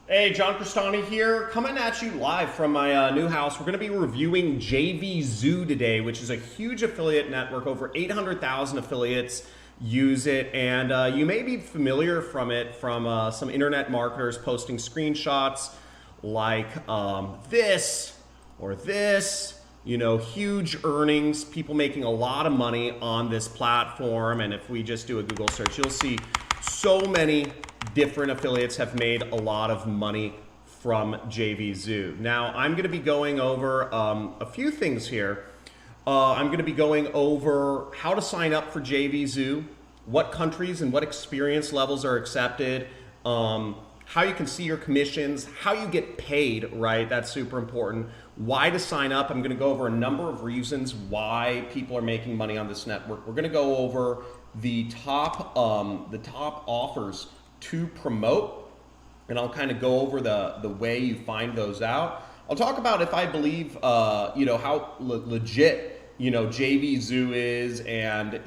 Hey, John Cristani here, coming at you live from my new house. We're going to be reviewing JVZoo today, which is a huge affiliate network. Over 800,000 affiliates use it, and you may be familiar from it from some internet marketers posting screenshots like this or this. You know, huge earnings, people making a lot of money on this platform. And if we just do a Google search, you'll see so many different affiliates have made a lot of money from JVZoo. Now, I'm going to be going over a few things here. I'm going to be going over how to sign up for JVZoo, what countries and what experience levels are accepted, how you can see your commissions, how you get paid, right? That's super important. Why to sign up. I'm going to go over a number of reasons why people are making money on this network. We're going to go over the top offers to promote, and I'll kind of go over the way you find those out. I'll talk about if I believe how legit JVZoo is, and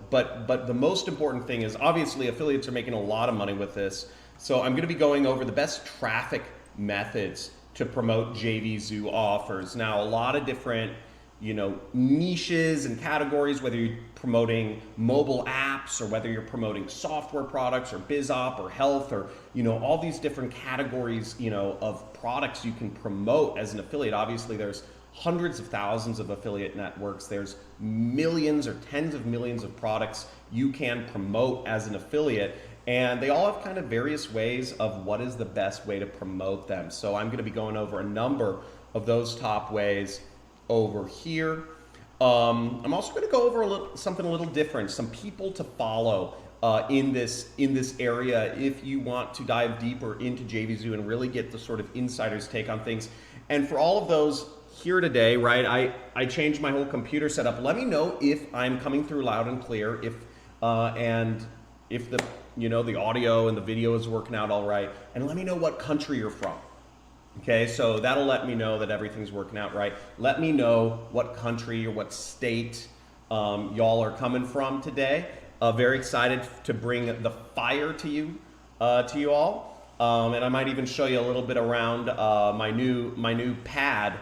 but the most important thing is obviously affiliates are making a lot of money with this. So I'm going to be going over the best traffic methods to promote JVZoo offers. Now, a lot of different niches and categories, whether you're promoting mobile apps or whether you're promoting software products or BizOp or health or, all these different categories, of products you can promote as an affiliate. Obviously, there's hundreds of thousands of affiliate networks. There's millions or tens of millions of products you can promote as an affiliate. And they all have kind of various ways of what is the best way to promote them. So I'm going to be going over a number of those top ways over here. I'm also going to go over something a little different, some people to follow in this area if you want to dive deeper into JVZoo and really get the sort of insider's take on things. And for all of those here today, right, I changed my whole computer setup. Let me know if I'm coming through loud and clear, if the audio and the video is working out all right, and let me know what country you're from. Okay, so that'll let me know that everything's working out right. Let me know what country or what state y'all are coming from today. Very excited to bring the fire to you all, and I might even show you a little bit around my new pad.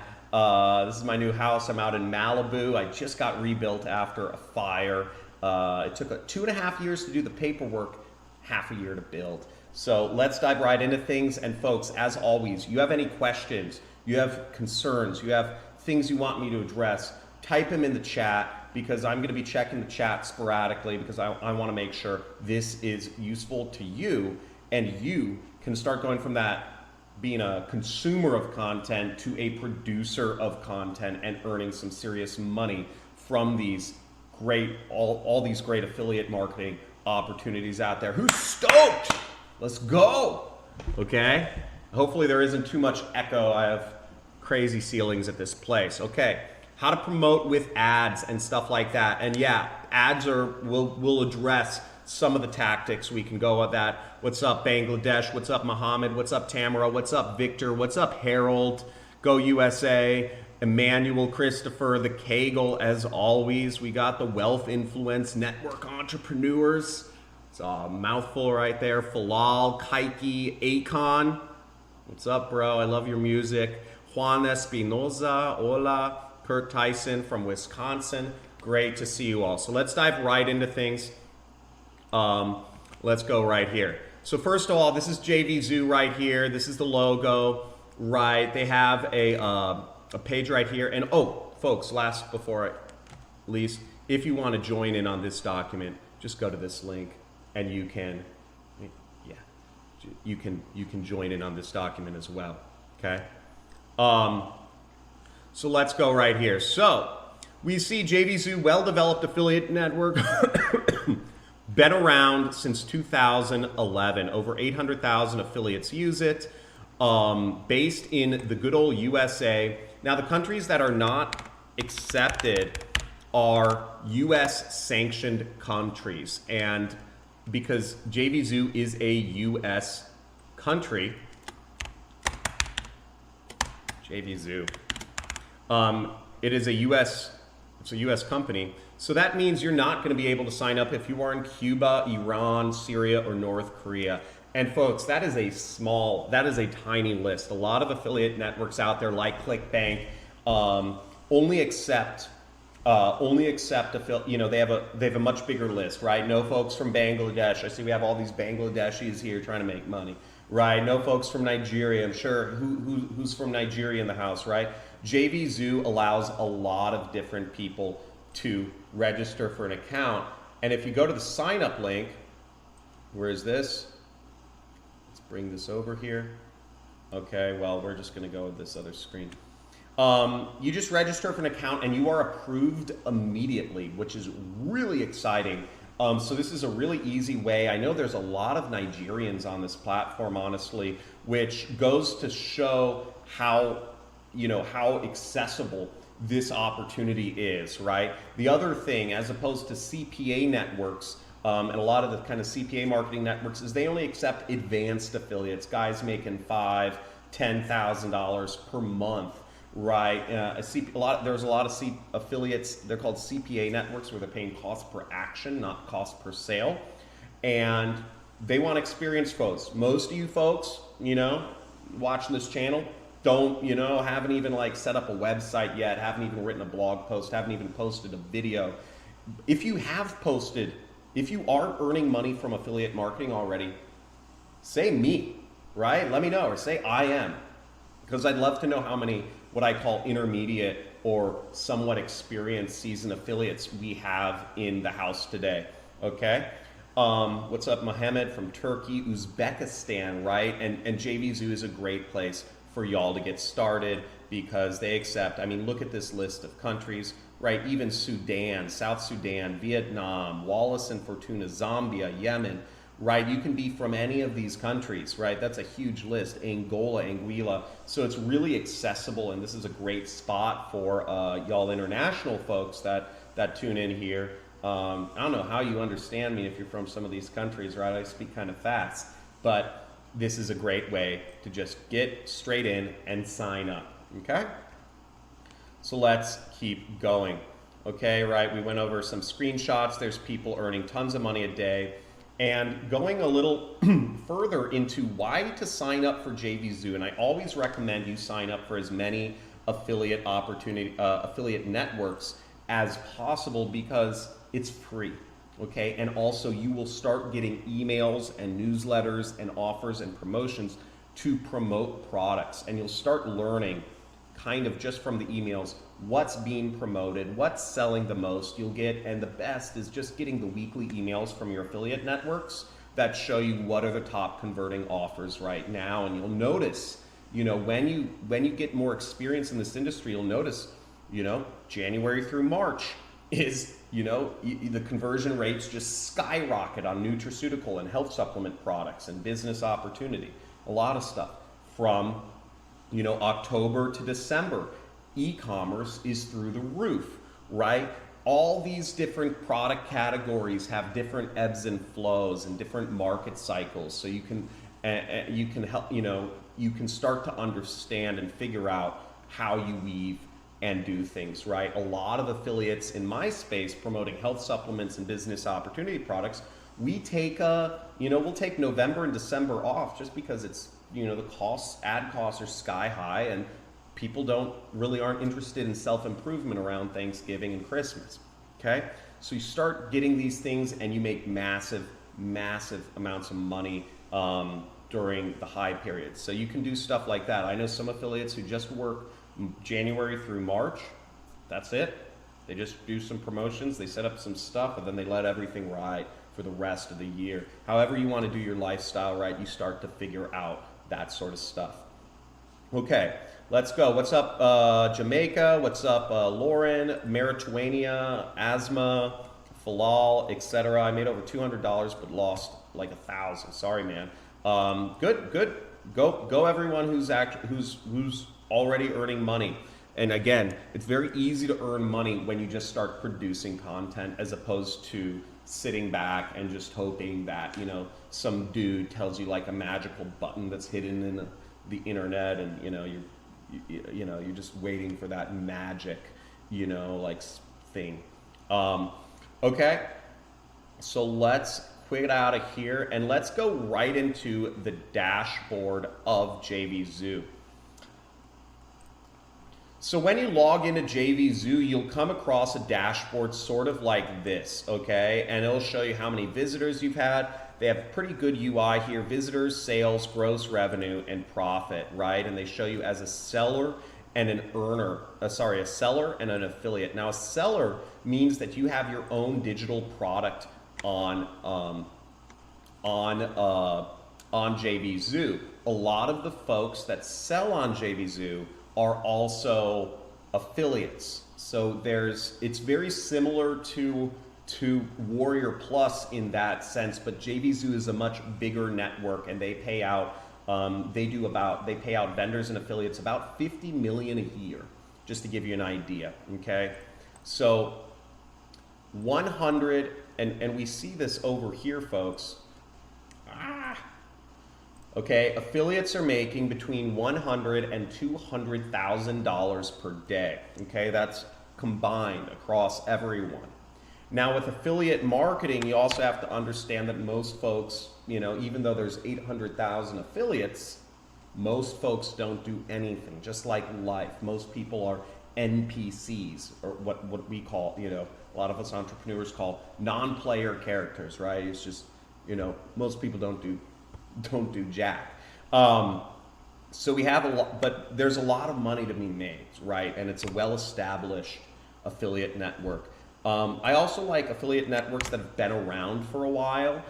This is my new house. I'm out in Malibu. I just got rebuilt after a fire. It took 2.5 years to do the paperwork, half a year to build. So let's dive right into things. And folks, as always, you have any questions, you have concerns, you have things you want me to address, type them in the chat, because I'm going to be checking the chat sporadically, because I want to make sure this is useful to you, and you can start going from that being a consumer of content to a producer of content and earning some serious money from these great, all these great affiliate marketing opportunities out there. Who's stoked? Let's go. Okay. Hopefully there isn't too much echo. I have crazy ceilings at this place. Okay. How to promote with ads and stuff like that. And yeah, ads will address some of the tactics. We can go at that. What's up, Bangladesh? What's up, Mohammed? What's up, Tamara? What's up, Victor? What's up, Harold? Go USA. Emmanuel, Christopher, the Kegel, as always. We got the Wealth Influence Network Entrepreneurs. It's a mouthful right there. Falal, Kaiki, Akon. What's up, bro? I love your music. Juan Espinoza, hola. Kurt Tyson from Wisconsin. Great to see you all. So let's dive right into things. Let's go right here. So first of all, this is JVZoo right here. This is the logo, right? They have a page right here. And oh, folks, least, if you want to join in on this document, just go to this link and you can join in on this document as well. Okay. So let's go right here. So we see JVZoo, well-developed affiliate network, been around since 2011. Over 800,000 affiliates use it. Based in the good old USA. Now, the countries that are not accepted are US sanctioned countries. And because JVZoo is a US country, JVZoo, it is a US company. So that means you're not going to be able to sign up if you are in Cuba, Iran, Syria, or North Korea. And folks, that is a tiny list. A lot of affiliate networks out there like ClickBank only accept they have a much bigger list, right? No folks from Bangladesh. I see we have all these Bangladeshis here trying to make money, right? No folks from Nigeria. I'm sure who's from Nigeria in the house, right? JVZoo allows a lot of different people to register for an account. And if you go to the sign up link, where is this? Let's bring this over here. Okay, well, we're just going to go with this other screen. You just register for an account and you are approved immediately, which is really exciting. So this is a really easy way. I know there's a lot of Nigerians on this platform, honestly, which goes to show how accessible this opportunity is, right? The other thing, as opposed to CPA networks, and a lot of the kind of CPA marketing networks, is they only accept advanced affiliates, guys making $5,000, $10,000 per month, right? There's a lot of affiliates, they're called CPA networks, where they're paying cost per action, not cost per sale, and they want experienced folks. Most of you folks, watching this channel, haven't even set up a website yet, haven't even written a blog post, haven't even posted a video. If you are earning money from affiliate marketing already, say me, right? Let me know, or say I am, because I'd love to know how many what I call intermediate or somewhat experienced seasoned affiliates we have in the house today, okay? What's up, Mohammed from Turkey, Uzbekistan, right? And JVZoo is a great place for y'all to get started because they accept, look at this list of countries, right? Even Sudan, South Sudan, Vietnam, Wallace and Fortuna, Zambia, Yemen, right? You can be from any of these countries, right? That's a huge list. Angola, Anguilla. So it's really accessible, and this is a great spot for y'all international folks that tune in here. I don't know how you understand me if you're from some of these countries, right? I speak kind of fast, but this is a great way to just get straight in and sign up, okay? So let's keep going, okay, right? We went over some screenshots. There's people earning tons of money a day. And going a little further into why to sign up for JVZoo, and I always recommend you sign up for as many affiliate networks as possible because it's free, okay? And also you will start getting emails and newsletters and offers and promotions to promote products, and you'll start learning kind of just from the emails what's being promoted, what's selling the most. You'll get, and the best is just getting the weekly emails from your affiliate networks that show you what are the top converting offers right now. And you'll notice, when you get more experience in this industry, you'll notice, January through March is, the conversion rates just skyrocket on nutraceutical and health supplement products and business opportunity. A lot of stuff from October to December, e-commerce is through the roof, right? All these different product categories have different ebbs and flows and different market cycles. So you can help, you can start to understand and figure out how you weave and do things, right? A lot of affiliates in my space promoting health supplements and business opportunity products, we take we'll take November and December off just because it's, the ad costs are sky high, and people aren't interested in self-improvement around Thanksgiving and Christmas, okay? So you start getting these things and you make massive, massive amounts of money during the high periods. So you can do stuff like that. I know some affiliates who just work January through March. That's it. They just do some promotions, they set up some stuff, and then they let everything ride for the rest of the year. However you want to do your lifestyle, right, you start to figure out that sort of stuff. Okay, let's go. What's up, Jamaica? What's up, Lauren, Mauritania, Asthma, Falal, etc. I made over $200 but lost like $1,000. Sorry, man. Good. Go everyone who's already earning money. And again, it's very easy to earn money when you just start producing content as opposed to sitting back and just hoping that, some dude tells you like a magical button that's hidden in the internet, and you're just waiting for that magic, thing. Okay, so let's quit out of here and let's go right into the dashboard of JVZoo. So when you log into JVZoo, you'll come across a dashboard sort of like this, okay? And it'll show you how many visitors you've had. They have pretty good UI here: visitors, sales, gross revenue, and profit, right? And they show you as a seller and an earner, a seller and an affiliate. Now, a seller means that you have your own digital product on JVZoo. A lot of the folks that sell on JVZoo are also affiliates. So it's very similar to Warrior Plus in that sense, but JVZoo is a much bigger network, and they pay out they pay out vendors and affiliates about $50 million a year, just to give you an idea. Okay, so 100 and we see this over here, folks. Okay, affiliates are making between $100,000 and $200,000 per day. Okay, that's combined across everyone. Now, with affiliate marketing, you also have to understand that most folks, even though there's 800,000 affiliates, most folks don't do anything. Just like life, most people are NPCs, or what we call, a lot of us entrepreneurs call non-player characters, right? It's just, most people don't do jack. So we have a lot, but there's a lot of money to be made, right? And it's a well-established affiliate network. I also like affiliate networks that have been around for a while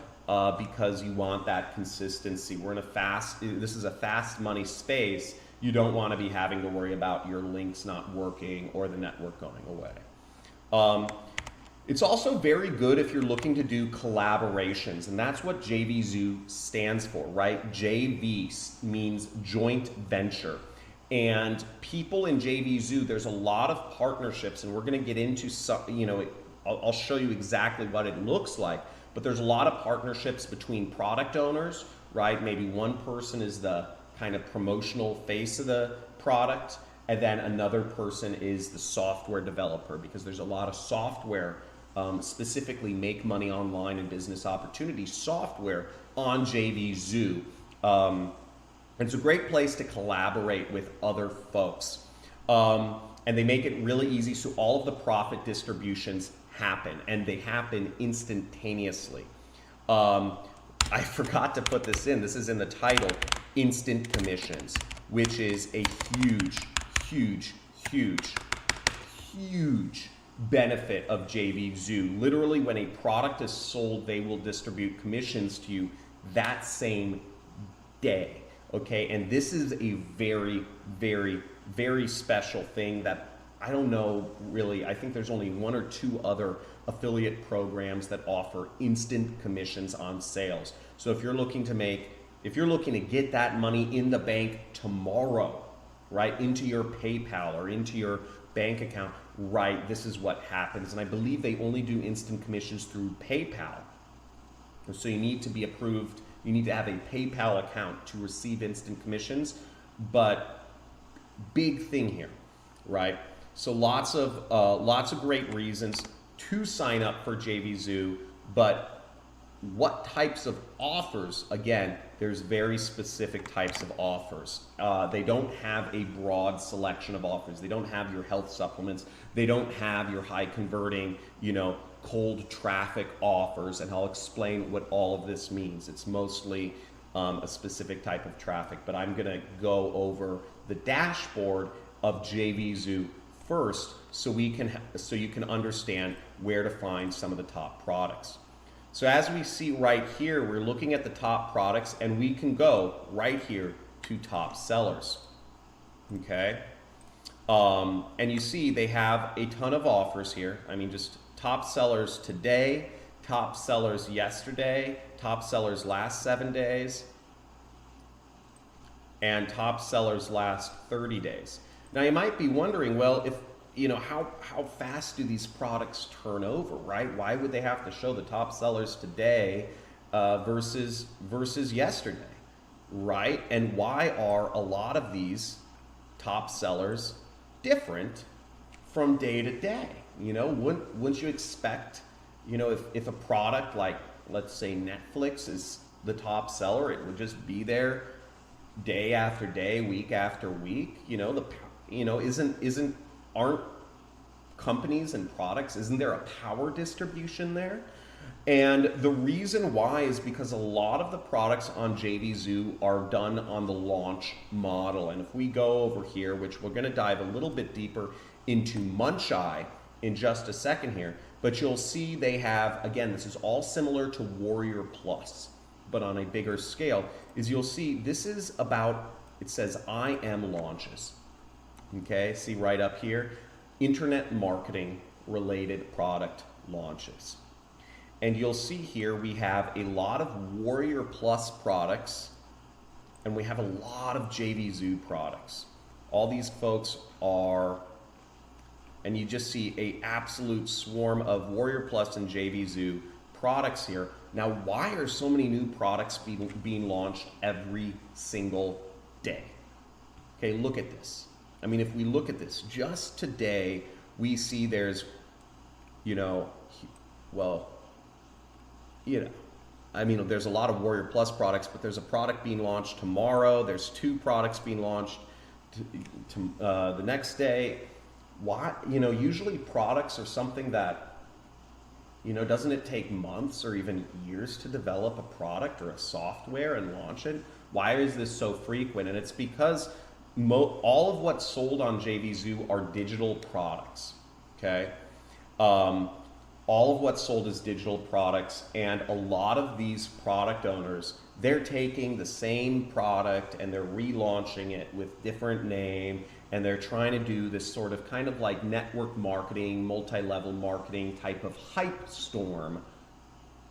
because you want that consistency. This is a fast money space. You don't want to be having to worry about your links not working or the network going away. It's also very good if you're looking to do collaborations, and that's what JVZoo stands for, right? JV means joint venture. And people in JVZoo, there's a lot of partnerships, and we're going to get into some, I'll show you exactly what it looks like, but there's a lot of partnerships between product owners, right? Maybe one person is the kind of promotional face of the product, and then another person is the software developer, because there's a lot of software, specifically make money online and business opportunity software on JVZoo. It's a great place to collaborate with other folks. And they make it really easy, so all of the profit distributions happen, and they happen instantaneously. I forgot to put this in. This is in the title, instant commissions, which is a huge benefit of JVZoo. Literally, when a product is sold, they will distribute commissions to you that same day. Okay, and this is a very special thing that I don't know really. I think there's only one or two other affiliate programs that offer instant commissions on sales. So if you're looking to get that money in the bank tomorrow, right, into your PayPal or into your bank account, right, this is what happens. And I believe they only do instant commissions through PayPal. So you need to be approved. You need to have a PayPal account to receive instant commissions, but big thing here, right? So lots of great reasons to sign up for JVZoo, but what types of offers? Again, there's very specific types of offers. They don't have a broad selection of offers. They don't have your health supplements. They don't have your high converting, cold traffic offers, and I'll explain what all of this means. It's mostly a specific type of traffic, but I'm gonna go over the dashboard of JVZoo first so you can understand where to find some of the top products. So as we see right here, we're looking at the top products, and we can go right here to top sellers, okay? And you see they have a ton of offers here. I mean, just top sellers today, top sellers yesterday, top sellers last 7 days, and top sellers last 30 days. Now you might be wondering, well, if how fast do these products turn over, right? Why would they have to show the top sellers today versus yesterday, right? And why are a lot of these top sellers different from day to day? Wouldn't you expect, if a product like, let's say Netflix is the top seller, it would just be there day after day, week after week. Aren't companies and products, isn't there a power distribution there? And the reason why is because a lot of the products on JVZoo are done on the launch model. And if we go over here, which we're going to dive a little bit deeper into Muncheye in just a second here, but you'll see they have, again, this is all similar to Warrior Plus, but on a bigger scale, is you'll see this is about, it says I am launches. Okay, see right up here, internet marketing related product launches. And you'll see here we have a lot of Warrior Plus products and we have a lot of JVZoo products. All these folks are, and you just see a absolute swarm of Warrior Plus and JVZoo products here. Now, why are so many new products being launched every single day? Okay, look at this. I mean, if we look at this, just today, we see there's, there's a lot of Warrior Plus products, but there's a product being launched tomorrow. There's 2 products being launched the next day. Why? Usually products are something that, doesn't it take months or even years to develop a product or a software and launch it? Why is this so frequent? And it's because all of what's sold on JVZoo are digital products, okay? All of what's sold is digital products, and a lot of these product owners, they're taking the same product and they're relaunching it with different name, and they're trying to do this sort of kind of like network marketing, multi-level marketing type of hype storm.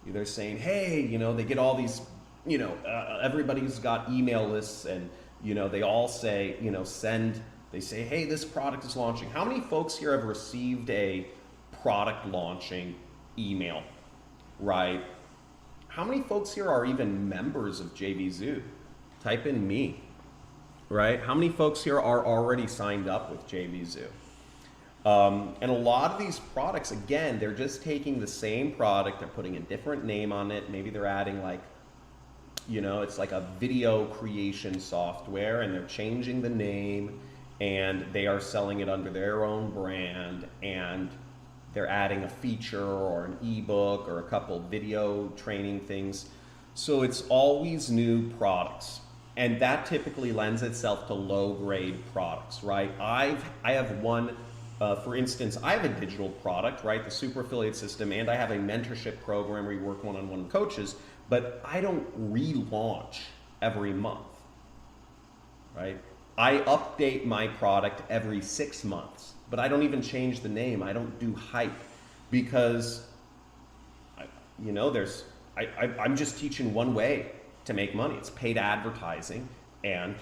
They're saying, hey, they get all these, everybody's got email lists, and they all say, they say, hey, this product is launching. How many folks here have received a product launching email, right? How many folks here are even members of JVZoo? Type in me, right? How many folks here are already signed up with JVZoo? And a lot of these products, again, they're just taking the same product, they're putting a different name on it. Maybe they're adding like, it's like a video creation software, and they're changing the name, and they are selling it under their own brand, and they're adding a feature or an ebook or a couple video training things. So it's always new products. And that typically lends itself to low grade products, right? I have one, for instance, I have a digital product, right? The Super Affiliate System, and I have a mentorship program where you work one-on-one with coaches, but I don't relaunch every month, right? I update my product every 6 months. But I don't even change the name. I don't do hype because, I'm just teaching one way to make money. It's paid advertising and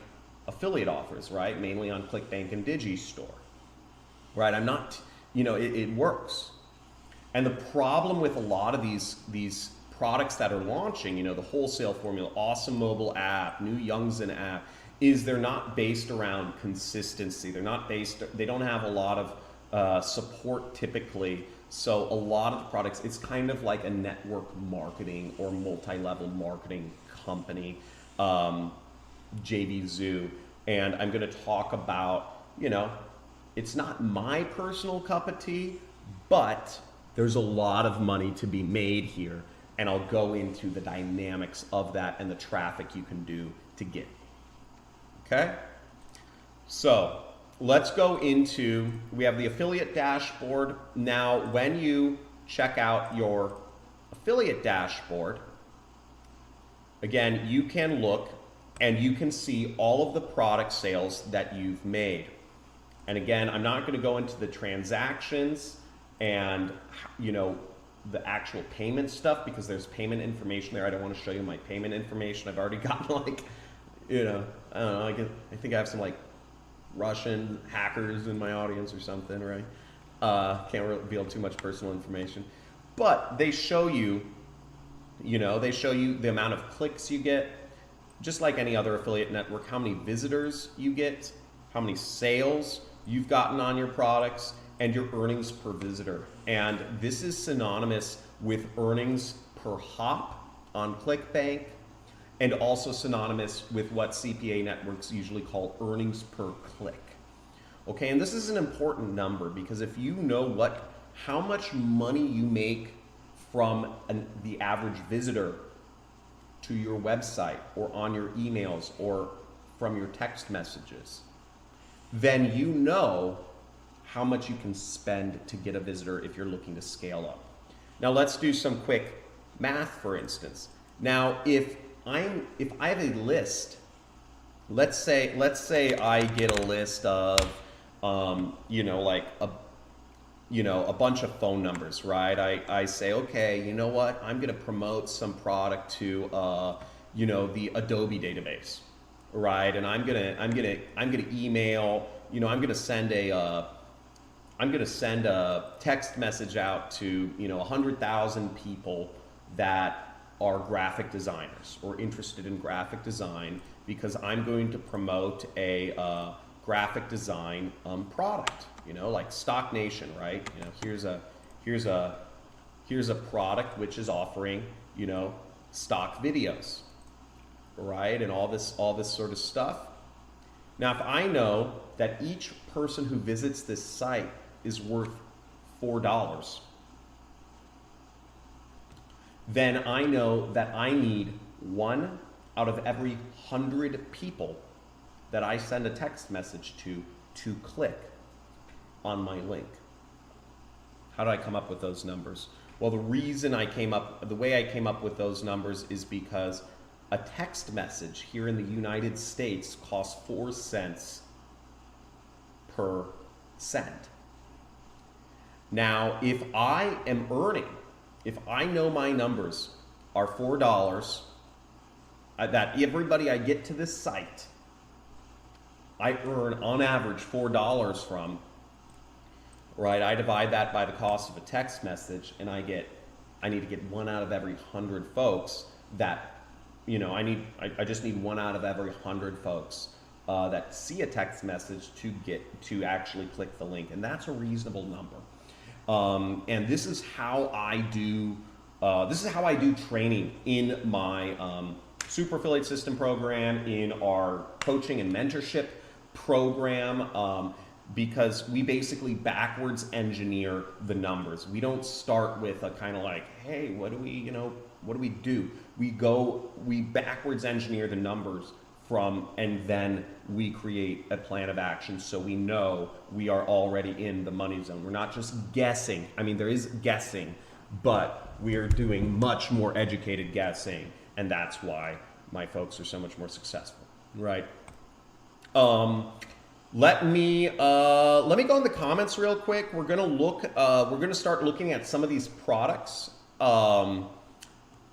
affiliate offers, right? Mainly on ClickBank and Digistore, right? I'm not, it works. And the problem with a lot of these products that are launching, the wholesale formula, awesome mobile app, new Youngzin app, is they're not based around consistency. They don't have a lot of support typically. So a lot of the products, it's kind of like a network marketing or multi-level marketing company, JVZoo. And I'm gonna talk about, it's not my personal cup of tea, but there's a lot of money to be made here. And I'll go into the dynamics of that and the traffic you can do to get. Okay, so let's go into, we have the affiliate dashboard. Now, when you check out your affiliate dashboard, again, you can look and you can see all of the product sales that you've made. And again, I'm not going to go into the transactions and, the actual payment stuff because there's payment information there. I don't want to show you my payment information. I've already gotten like, I don't know, I think I have some like Russian hackers in my audience or something, right? Can't reveal too much personal information. But they show you, they show you the amount of clicks you get, just like any other affiliate network, how many visitors you get, how many sales you've gotten on your products, and your earnings per visitor. And this is synonymous with earnings per hop on ClickBank, and also synonymous with what CPA networks usually call earnings per click. Okay, and this is an important number because if you know how much money you make from the average visitor to your website or on your emails or from your text messages, then you know how much you can spend to get a visitor if you're looking to scale up. Now let's do some quick math, for instance. Now if I have a list, let's say I get a list of a bunch of phone numbers, right? I say, okay, you know what? I'm going to promote some product to, the Adobe database, right? And I'm gonna email, I'm gonna send a text message out to 100,000 people that are graphic designers or interested in graphic design because I'm going to promote a graphic design product, like Stock Nation, right? Here's a product which is offering, stock videos, right? And all this sort of stuff. Now, if I know that each person who visits this site is worth $4, then I know that I need 1 out of every 100 people that I send a text message to click on my link. How did I come up with those numbers? Well, the way I came up with those numbers is because a text message here in the United States costs 4 cents per send. Now, if I know my numbers are $4, that everybody I get to this site, I earn on average $4 from, right? I divide that by the cost of a text message, and I need to get 1 out of every 100 folks that, I just need 1 out of every 100 folks that see a text message to actually click the link, and that's a reasonable number. And this is how I do training in my Super Affiliate System program, in our coaching and mentorship program, because we basically backwards engineer the numbers. We don't start with a kind of like, hey, what do we do? We backwards engineer the numbers and then we create a plan of action so we know we are already in the money zone. We're not just guessing. I mean, there is guessing, but we are doing much more educated guessing, and that's why my folks are so much more successful, right? Let me go in the comments real quick. We're gonna start looking at some of these products.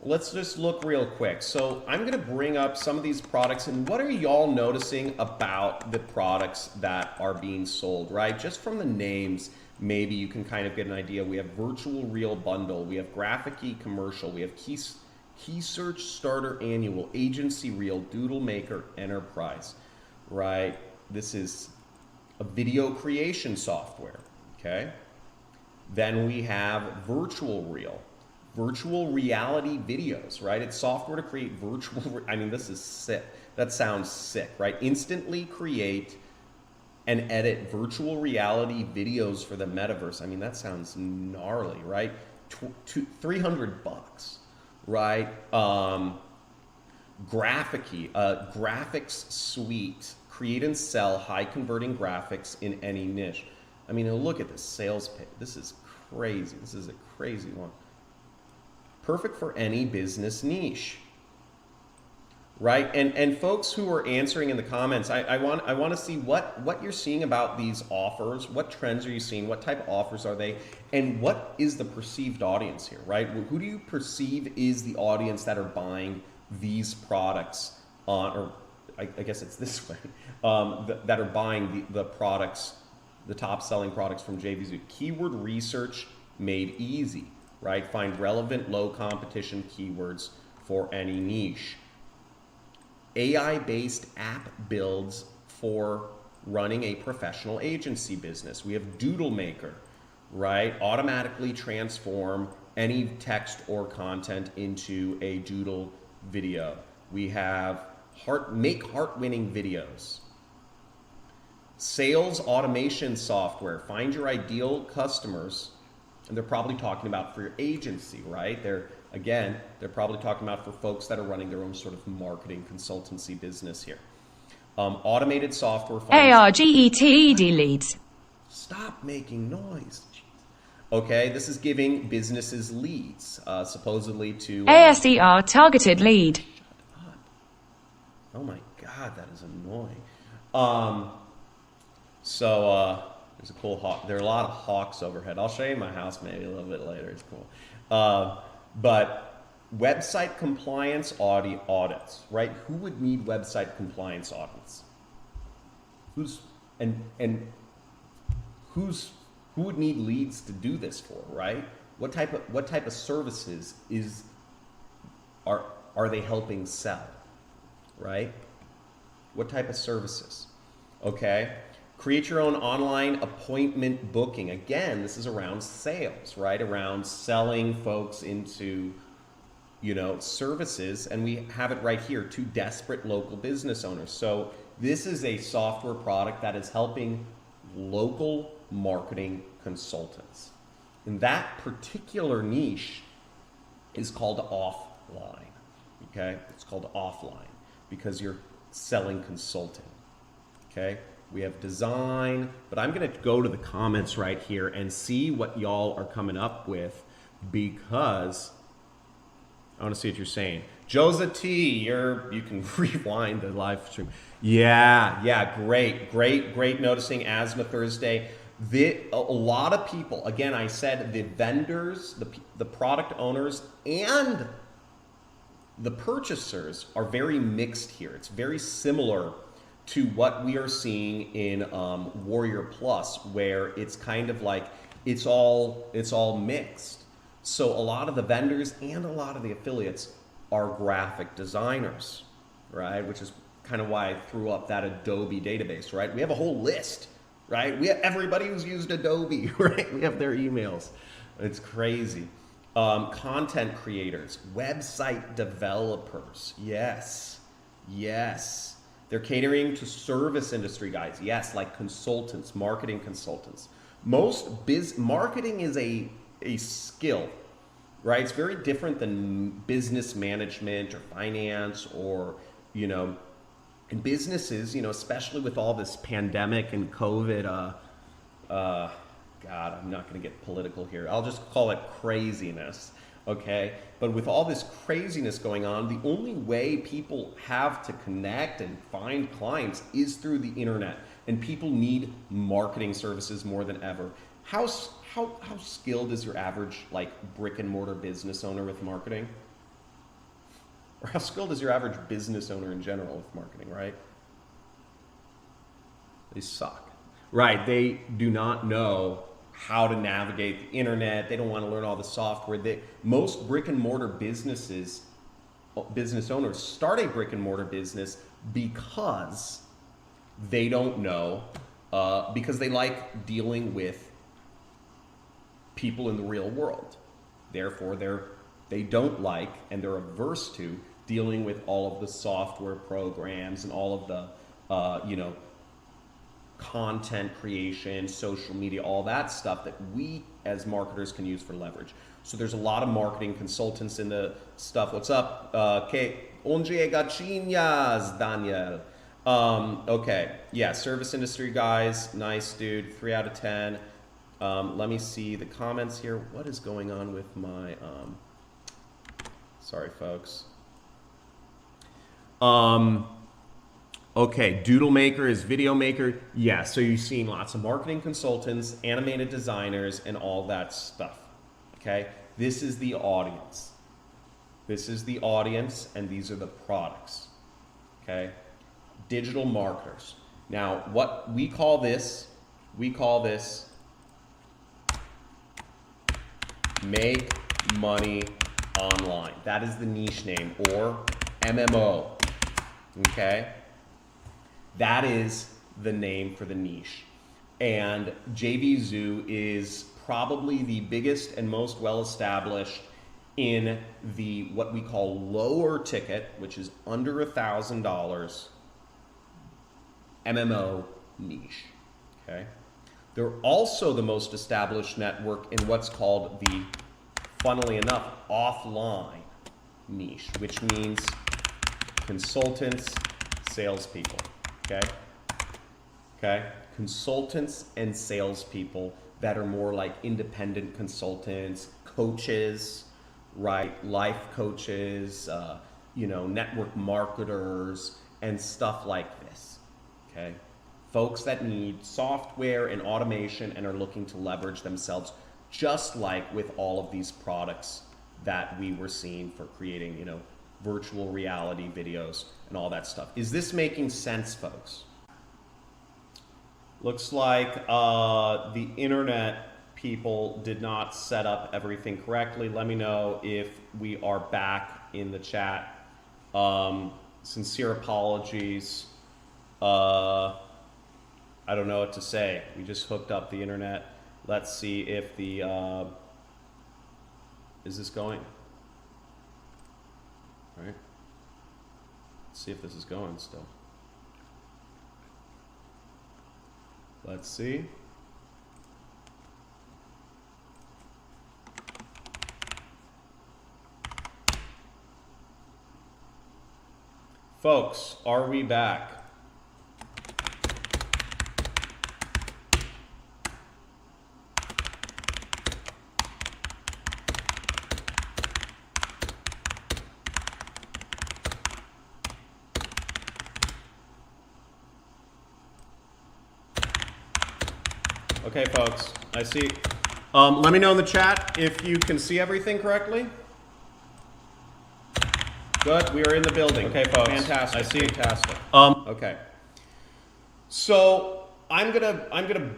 Let's just look real quick. So I'm gonna bring up some of these products, and what are y'all noticing about the products that are being sold, right? Just from the names, maybe you can kind of get an idea. We have Virtual Reel Bundle, we have Graphic E-Commercial, we have Key Search Starter Annual, Agency Reel, Doodle Maker Enterprise, right? This is a video creation software, okay? Then we have Virtual Reel, virtual reality videos, right? It's software to create this is sick. That sounds sick, right? Instantly create and edit virtual reality videos for the metaverse. I mean, that sounds gnarly, right? $300, right? Graphics suite, create and sell high converting graphics in any niche. I mean, look at this sales page. This is crazy. This is a crazy one. Perfect for any business niche, right? And folks who are answering in the comments, I want to see what you're seeing about these offers. What trends are you seeing? What type of offers are they? And what is the perceived audience here, right? Who do you perceive is the audience that are buying these products or I guess it's this way, that are buying the products, the top selling products from JVZoo. Keyword research made easy, right? Find relevant low competition keywords for any niche. AI-based app builds for running a professional agency business. We have Doodle Maker, right? Automatically transform any text or content into a doodle video. We have make heart-winning videos. Sales automation software. Find your ideal customers, and they're probably talking about for your agency, right? They're probably talking about for folks that are running their own sort of marketing consultancy business here. Automated software. ARGETED leads. Stop making noise. Okay, this is giving businesses leads, supposedly to... ASER targeted lead. Shut up. Oh my God, that is annoying. There's a cool hawk. There are a lot of hawks overhead. I'll show you my house maybe a little bit later. It's cool. But website compliance audits, right? Who would need website compliance audits? Who would need leads to do this for, right? What type of services are they helping sell, right? What type of services? Okay. Create your own online appointment booking. Again, this is around sales, right? Around selling folks into, services, and we have it right here to desperate local business owners. So this is a software product that is helping local marketing consultants. And that particular niche is called offline, okay? It's called offline because you're selling consulting, okay? We have design, but I'm gonna go to the comments right here and see what y'all are coming up with because I wanna see what you're saying. Josa T, you can rewind the live stream. Yeah, great noticing Asthma Thursday. A lot of people, again, I said the vendors, the product owners, and the purchasers are very mixed here. It's very similar to what we are seeing in Warrior Plus, where it's kind of like it's all mixed. So a lot of the vendors and a lot of the affiliates are graphic designers, right? Which is kind of why I threw up that Adobe database, right? We have a whole list, right? We have everybody who's used Adobe, right? We have their emails. It's crazy. Content creators, website developers, yes. They're catering to service industry guys, yes, like consultants, marketing consultants. Marketing is a skill, right? It's very different than business management or finance or, in businesses, especially with all this pandemic and COVID, God, I'm not going to get political here. I'll just call it craziness, okay? But with all this craziness going on, the only way people have to connect and find clients is through the internet. And people need marketing services more than ever. How skilled is your average brick and mortar business owner with marketing? Or how skilled is your average business owner in general with marketing, right? They suck. Right, they do not know how to navigate the internet. They don't want to learn all the software. Most brick and mortar business owners start a brick and mortar business because they don't know, because they like dealing with people in the real world. Therefore, they don't like and they're averse to dealing with all of the software programs and all of the, content creation, social media, all that stuff that we as marketers can use for leverage. So there's a lot of marketing consultants in the stuff. What's up? Onde gatinhas, Daniel. Okay, yeah, service industry guys, nice dude, 3 out of 10. Let me see the comments here. What is going on with my, sorry folks. Okay, doodle maker is video maker. Yeah, so you've seen lots of marketing consultants, animated designers, and all that stuff. Okay, this is the audience. This is the audience, and these are the products. Okay, digital marketers. Now, what we call this make money online. That is the niche name, or MMO. Okay. That is the name for the niche. And JVZoo is probably the biggest and most well-established in the what we call lower ticket, which is under $1,000 MMO niche. Okay, they're also the most established network in what's called the, funnily enough, offline niche, which means consultants, salespeople. Okay, consultants and salespeople that are more like independent consultants, coaches, right? Life coaches, network marketers, and stuff like this. Okay, folks that need software and automation and are looking to leverage themselves, just like with all of these products that we were seeing for creating, virtual reality videos and all that stuff. Is this making sense, folks? Looks like the internet people did not set up everything correctly. Let me know if we are back in the chat. Sincere apologies. I don't know what to say. We just hooked up the internet. Let's see if the, is this going? All right. Let's see if this is going still. Let's see. Folks, are we back? Okay, folks, I see. Let me know in the chat if you can see everything correctly. Good, we are in the building. Okay, folks. Fantastic. I see. Fantastic. Okay. So I'm gonna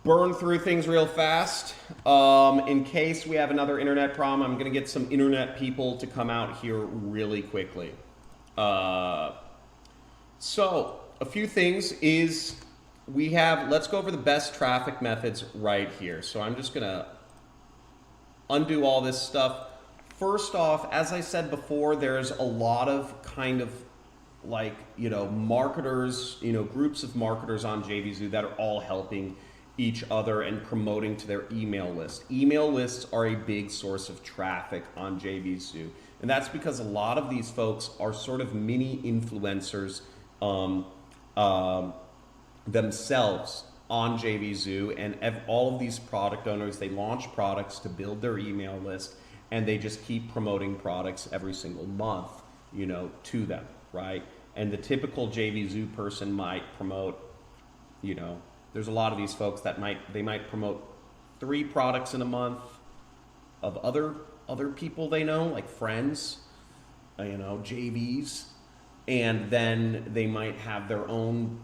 burn through things real fast. In case we have another internet problem, I'm gonna get some internet people to come out here really quickly. So a few things is let's go over the best traffic methods right here. So I'm just gonna undo all this stuff. First off, as I said before, there's a lot of kind of like, marketers, groups of marketers on JVZoo that are all helping each other and promoting to their email list. Email lists are a big source of traffic on JVZoo. And that's because a lot of these folks are sort of mini influencers themselves on JVZoo, and all of these product owners, they launch products to build their email list, and they just keep promoting products every single month, to them, right? And the typical JVZoo person might promote, there's a lot of these folks that they might promote 3 products in a month of other people they know, like friends, JVs, and then they might have their own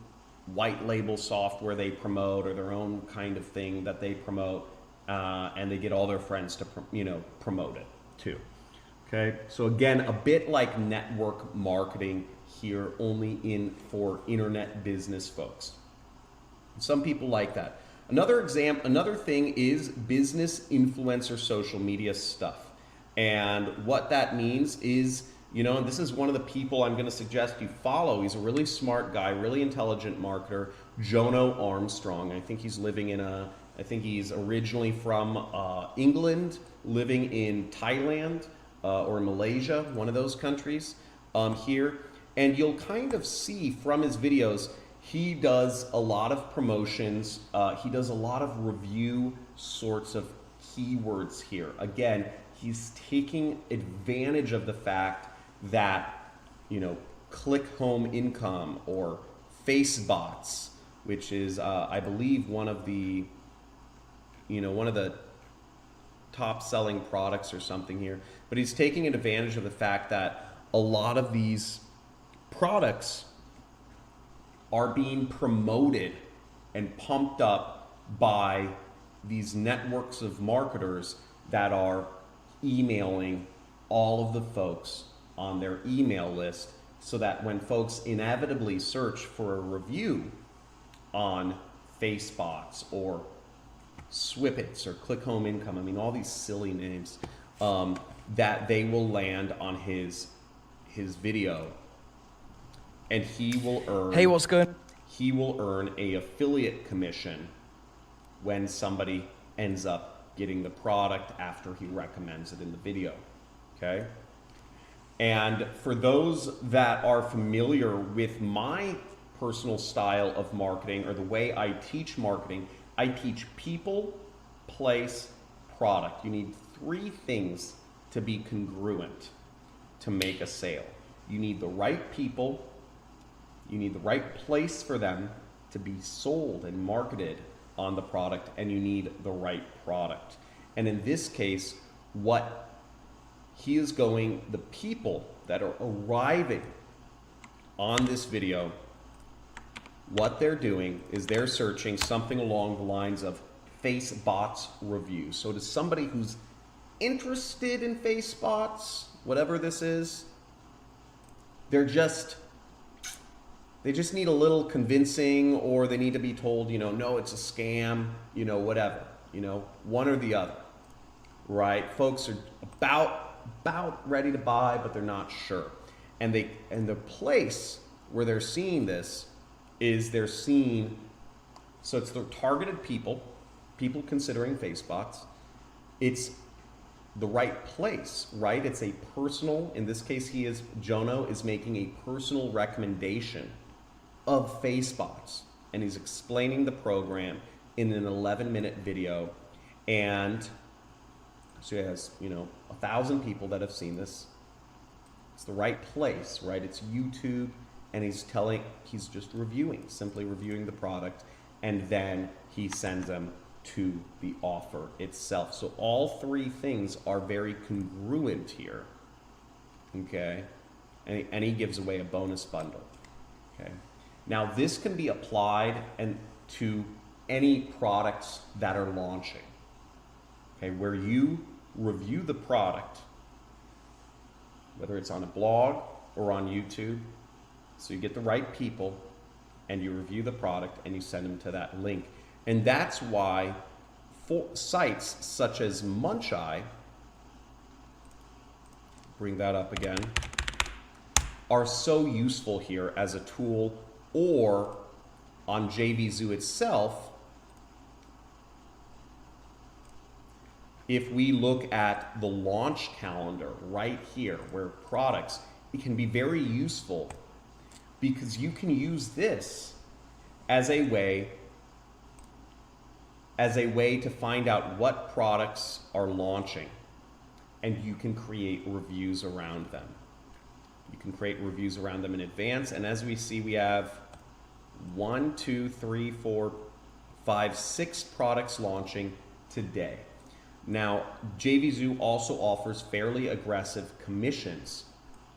white label software they promote, or their own kind of thing that they promote, and they get all their friends to promote it too. Okay, so again, a bit like network marketing here, only for internet business folks. Some people like that. Another thing is business influencer social media stuff, and what that means is, and this is one of the people I'm going to suggest you follow. He's a really smart guy, really intelligent marketer, Jono Armstrong. I think he's he's originally from England, living in Thailand or Malaysia, one of those countries here. And you'll kind of see from his videos, he does a lot of promotions. He does a lot of review sorts of keywords here. Again, he's taking advantage of the fact that, click home income or face bots, which is, I believe, one of the top selling products or something here. But he's taking advantage of the fact that a lot of these products are being promoted and pumped up by these networks of marketers that are emailing all of the folks on their email list, so that when folks inevitably search for a review on Facebots or Swippets or click home income. I mean, all these silly names that they will land on his video, and he will earn. Hey, what's good? He will earn a affiliate commission when somebody ends up getting the product after he recommends it in the video. Okay. And for those that are familiar with my personal style of marketing or the way I teach marketing, I teach people, place, product. You need 3 things to be congruent to make a sale. You need the right people, you need the right place for them to be sold and marketed on the product, and you need the right product. And in this case, what he is going, the people that are arriving on this video, what they're doing is they're searching something along the lines of face bots review. So to somebody who's interested in face bots, whatever this is, they just need a little convincing, or they need to be told, no, it's a scam, whatever, one or the other, right? Folks are about ready to buy, but they're not sure. And the place where they're seeing this is they're seeing, so it's the targeted people considering face bots. It's the right place, right? It's a personal, in this case, Jono is making a personal recommendation of face bots, and he's explaining the program in an 11-minute video. And so he has, 1,000 people that have seen this. It's the right place, right? It's YouTube, and he's just simply reviewing the product, and then he sends them to the offer itself. So all 3 things are very congruent here, okay? And he gives away a bonus bundle, okay? Now this can be applied to any products that are launching, okay? Where you review the product, whether it's on a blog or on YouTube. So you get the right people and you review the product and you send them to that link. And that's why sites such as Muncheye, bring that up again, are so useful here as a tool, or on JVZoo itself. If we look at the launch calendar right here, where products, it can be very useful because you can use this as a way to find out what products are launching, and you can create reviews around them. You can create reviews around them in advance, and as we see, we have 1, 2, 3, 4, 5, 6 products launching today. Now, JVZoo also offers fairly aggressive commissions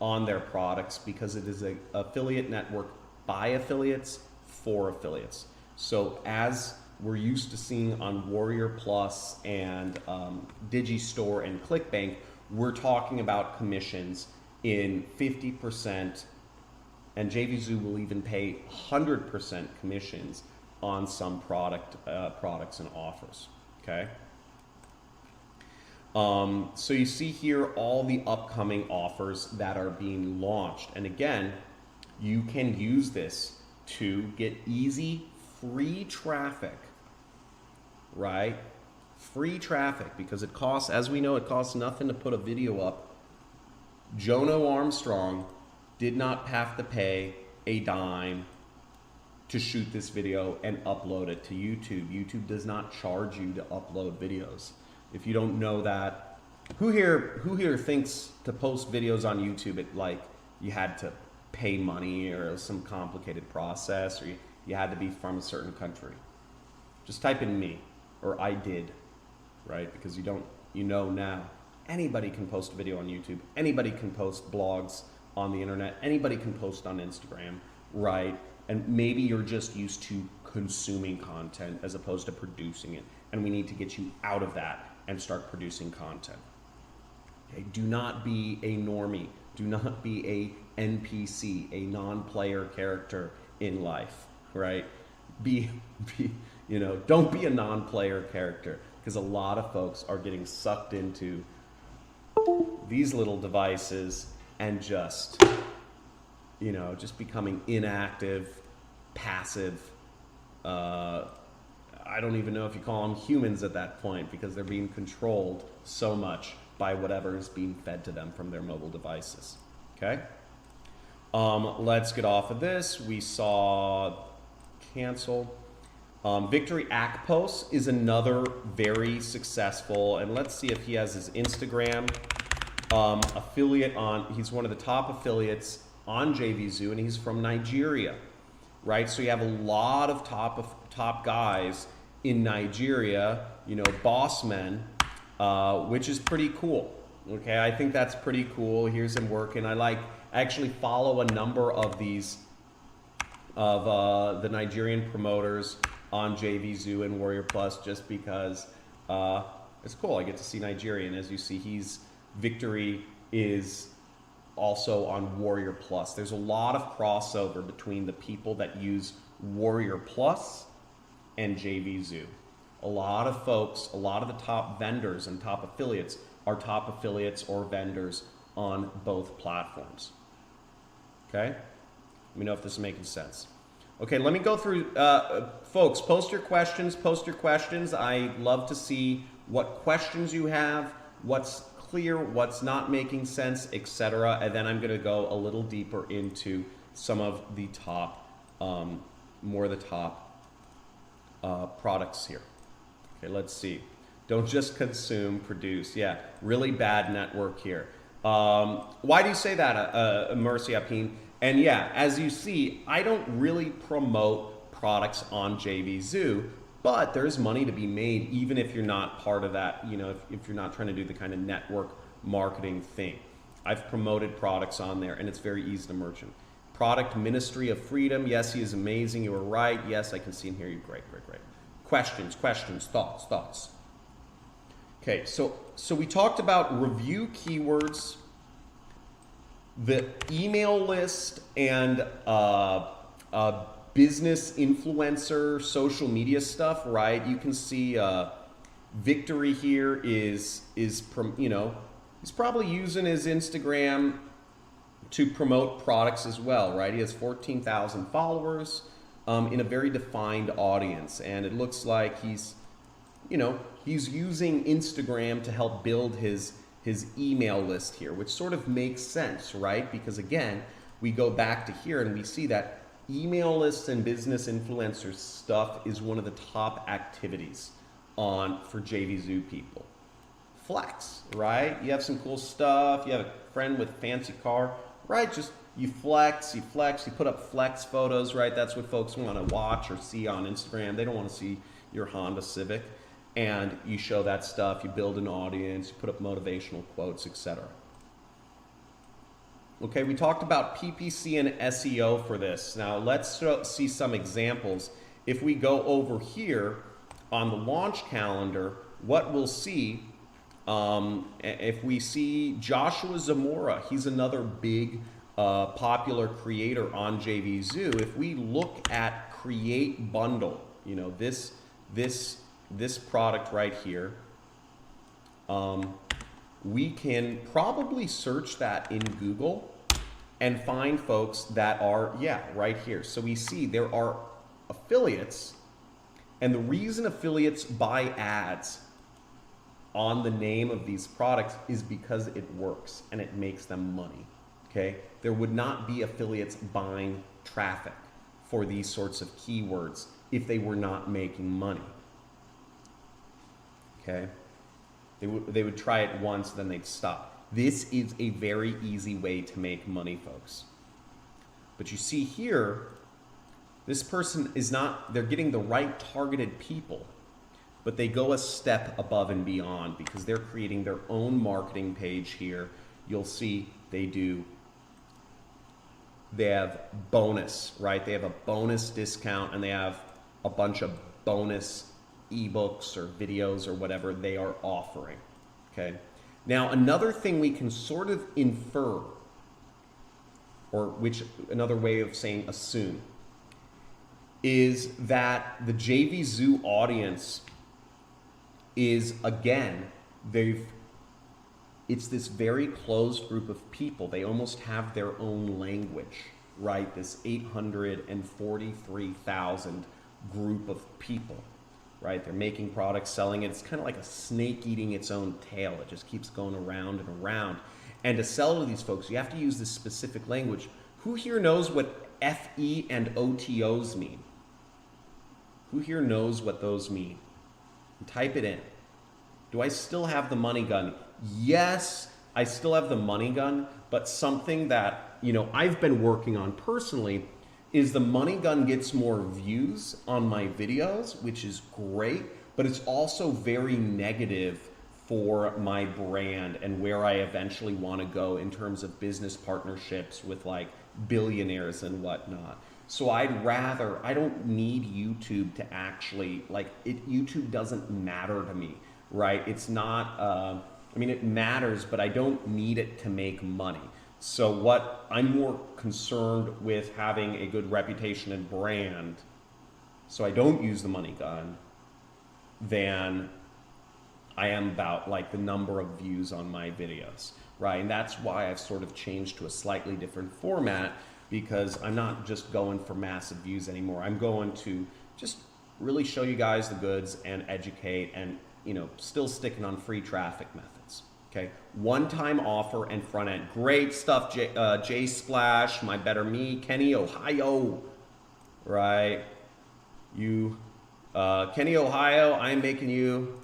on their products because it is an affiliate network by affiliates for affiliates. So as we're used to seeing on Warrior Plus and Digistore and ClickBank, we're talking about commissions in 50%, and JVZoo will even pay 100% commissions on some products and offers, okay? So you see here all the upcoming offers that are being launched. And again, you can use this to get easy, free traffic, right? Free traffic, because it costs, as we know, it costs nothing to put a video up. Jono Armstrong did not have to pay a dime to shoot this video and upload it to YouTube. YouTube does not charge you to upload videos. If you don't know that, who here thinks to post videos on YouTube, you had to pay money or some complicated process, or you had to be from a certain country? Just type in me, or I did, right? Because you know now, anybody can post a video on YouTube, anybody can post blogs on the internet, anybody can post on Instagram, right? And maybe you're just used to consuming content as opposed to producing it, and we need to get you out of that and start producing content. Okay? Do not be a normie. Do not be a NPC, a non-player character in life, right? You know, don't be a non-player character, because a lot of folks are getting sucked into these little devices and just, you know, just becoming inactive, passive. I don't even know if you call them humans at that point, because they're being controlled so much by whatever is being fed to them from their mobile devices. Okay? Let's get off of this. We saw cancel. Victory Akpos is another very successful, and let's see if he has his Instagram affiliate on. He's one of the top affiliates on JVZoo, and he's from Nigeria, right? So you have a lot of top guys in Nigeria, you know, boss men, which is pretty cool. Okay, I think that's pretty cool. Here's him working. I actually follow a number of these of the Nigerian promoters on JVZoo and Warrior Plus, just because it's cool. I get to see Nigerian. As you see, Victory is also on Warrior Plus. There's a lot of crossover between the people that use Warrior Plus and JVZoo. A lot of folks, a lot of the top vendors and top affiliates are top affiliates or vendors on both platforms. Okay? Let me know if this is making sense. Okay, let me go through, folks, post your questions. I love to see what questions you have, what's clear, what's not making sense, etc. And then I'm going to go a little deeper into some of the top, more of the top products here. Okay, let's see. Don't just consume, produce. Yeah, really bad network here. Why do you say that, Mercy Apin? And yeah, as you see, I don't really promote products on JVZoo, but there's money to be made even if you're not part of that, you know, if you're not trying to do the kind of network marketing thing. I've promoted products on there, and it's very easy to merchant. Product Ministry of Freedom. Yes, he is amazing. You were right. Yes, I can see and hear you. Great. Questions, thoughts. Okay, so we talked about review keywords, the email list, and business influencer social media stuff, right? You can see Victory here is you know, he's probably using his Instagram to promote products as well, right? He has 14,000 followers in a very defined audience, and it looks like he's using Instagram to help build his email list here, which sort of makes sense, right? Because again, we go back to here and we see that email lists and business influencer stuff is one of the top activities for JVZoo people. Flex, right? You have some cool stuff. You have a friend with a fancy car, right? Just you flex, you put up flex photos, right? That's what folks want to watch or see on Instagram. They don't want to see your Honda Civic. And you show that stuff, you build an audience, you put up motivational quotes, etc. Okay, we talked about PPC and SEO for this. Now let's see some examples. If we go over here on the launch calendar, what we'll see, if we see Joshua Zamora, he's another big popular creator on JVZoo. If we look at Create Bundle, you know, this product right here, we can probably search that in Google and find folks that are, yeah, right here. So we see there are affiliates, and the reason affiliates buy ads on the name of these products is because it works and it makes them money, okay? There would not be affiliates buying traffic for these sorts of keywords if they were not making money. Okay, they would try it once, then they'd stop. This is a very easy way to make money, folks. But you see here, this person is not, they're getting the right targeted people, but they go a step above and beyond because they're creating their own marketing page here. You'll see they have bonus, right? They have a bonus discount, and they have a bunch of bonus ebooks or videos or whatever they are offering. Okay, now another thing we can sort of infer, or which another way of saying assume, is that the JVZoo audience is, again, it's this very closed group of people. They almost have their own language, right? This 843,000 group of people, right? They're making products, selling it. It's kind of like a snake eating its own tail. It just keeps going around and around. And to sell to these folks, you have to use this specific language. Who here knows what FE and OTOs mean? Who here knows what those mean? Type it in. Do I still have the money gun? Yes, I still have the money gun, but something that, you know, I've been working on personally is the money gun gets more views on my videos, which is great, but it's also very negative for my brand and where I eventually want to go in terms of business partnerships with like billionaires and whatnot. So I don't need YouTube to actually, YouTube doesn't matter to me, right? It's not, I mean, it matters, but I don't need it to make money. So what I'm more concerned with having a good reputation and brand, so I don't use the money gun, than I am about like the number of views on my videos, right? And that's why I've sort of changed to a slightly different format, because I'm not just going for massive views anymore. I'm going to just really show you guys the goods and educate and, you know, still sticking on free traffic methods. Okay, one-time offer and front end. Great stuff, J Splash, My Better Me, Kenny, Ohio, right? You, Kenny, Ohio, I'm making you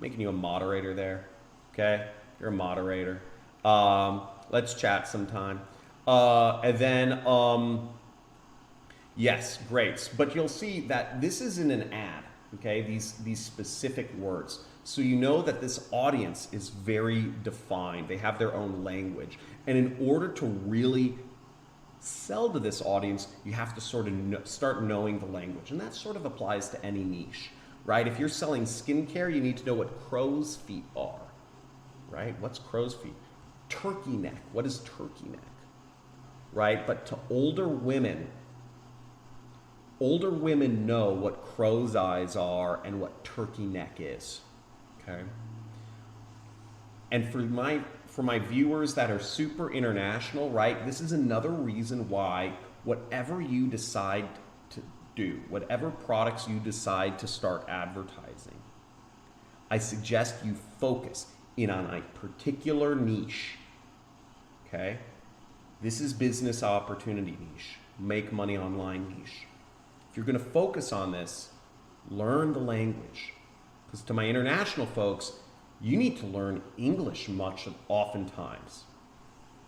a moderator there, okay? You're a moderator. Let's chat sometime. And then, yes, great. But you'll see that this isn't an ad, okay? These specific words. So you know that this audience is very defined. They have their own language. And in order to really sell to this audience, you have to sort of start knowing the language. And that sort of applies to any niche, right? If you're selling skincare, you need to know what crow's feet are, right? What's crow's feet? Turkey neck. What is turkey neck, right? But to older women know what crow's eyes are and what turkey neck is. Okay. And for my viewers that are super international, right, this is another reason why whatever you decide to do, whatever products you decide to start advertising, I suggest you focus in on a particular niche. Okay. This is business opportunity niche, make money online niche. If you're going to focus on this, learn the language. Because to my international folks, you need to learn English oftentimes.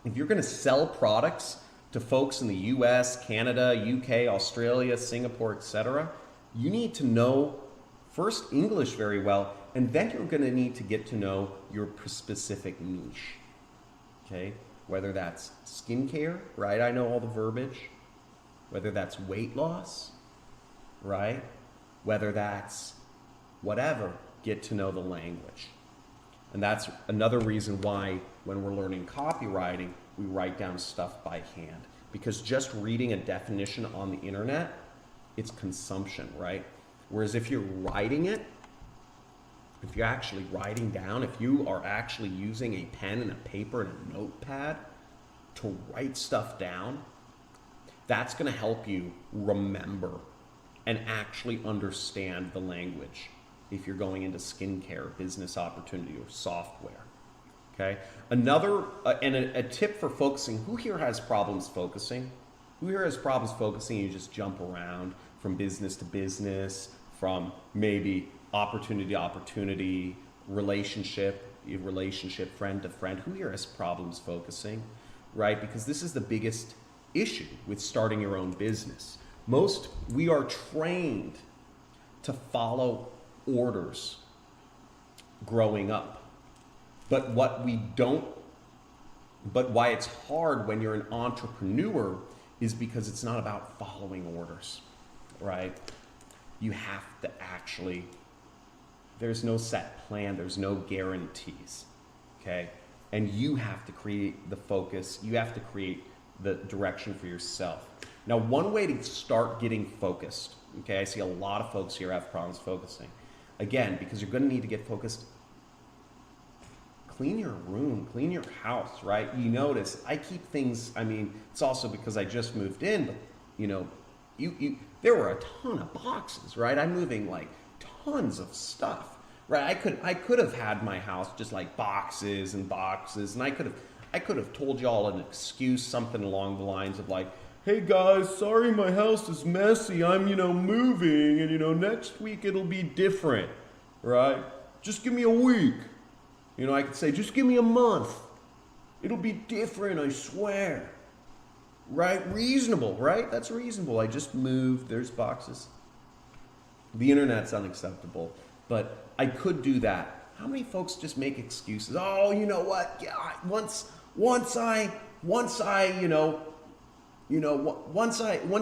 If you're going to sell products to folks in the US, Canada, UK, Australia, Singapore, etc., you need to know first English very well, and then you're going to need to get to know your specific niche. Okay? Whether that's skincare, right? I know all the verbiage. Whether that's weight loss, right? Whether that's whatever, get to know the language. And that's another reason why when we're learning copywriting, we write down stuff by hand. Because just reading a definition on the internet, it's consumption, right? Whereas if you're writing it, if you're actually writing down, if you are actually using a pen and a paper and a notepad to write stuff down, that's going to help you remember and actually understand the language if you're going into skincare, business opportunity, or software. Okay. Another a tip for focusing. Who here has problems focusing? Who here has problems focusing? You just jump around from business to business, from maybe opportunity to opportunity, relationship, friend to friend. Who here has problems focusing, right? Because this is the biggest issue with starting your own business. We are trained to follow orders growing up. But why it's hard when you're an entrepreneur is because it's not about following orders, right? You have to actually, there's no set plan, there's no guarantees, okay? And you have to create the focus, you have to create the direction for yourself. Now, one way to start getting focused, okay, I see a lot of folks here have problems focusing. Again, because you're going to need to get focused, clean your room, clean your house, right? You notice I keep things, I mean, it's also because I just moved in, but you know, there were a ton of boxes, right? I'm moving like tons of stuff, right? I could have had my house just like boxes and boxes, and I could have told y'all an excuse, something along the lines of like, hey guys, sorry my house is messy, I'm, you know, moving, and you know, next week it'll be different, right? Just give me a week. You know, I could say, just give me a month. It'll be different, I swear. Right? Reasonable, right? That's reasonable. I just moved, there's boxes. The internet's unacceptable, but I could do that. How many folks just make excuses? Oh, you know what? Yeah, once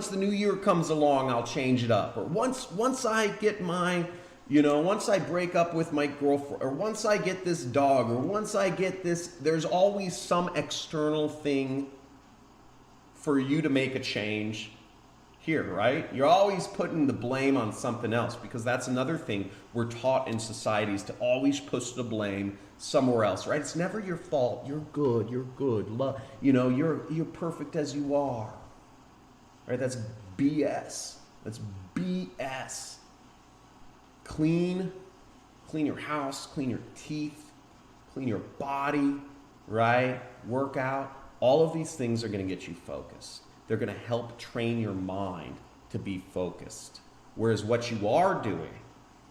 the new year comes along, I'll change it up. Or once I get my, you know, once I break up with my girlfriend, or once I get this dog, or once I get this, there's always some external thing for you to make a change here, right? You're always putting the blame on something else, because that's another thing we're taught in societies, to always push the blame somewhere else, right? It's never your fault. You're good. You know, you're perfect as you are. Right? That's BS. That's BS. Clean your house, clean your teeth, clean your body, right? Work out. All of these things are going to get you focused. They're going to help train your mind to be focused. Whereas what you are doing,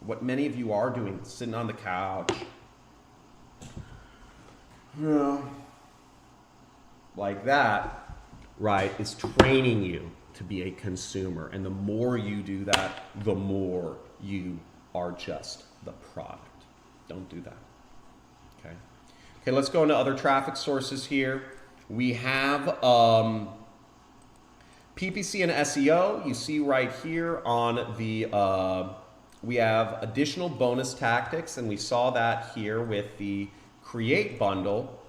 what many of you are doing, sitting on the couch, you know, like that, right, is training you to be a consumer. And the more you do that, the more you are just the product. Don't do that. Okay. Okay, let's go into other traffic sources here. We have PPC and SEO. You see right here on the, we have additional bonus tactics, and we saw that here with the Create bundle,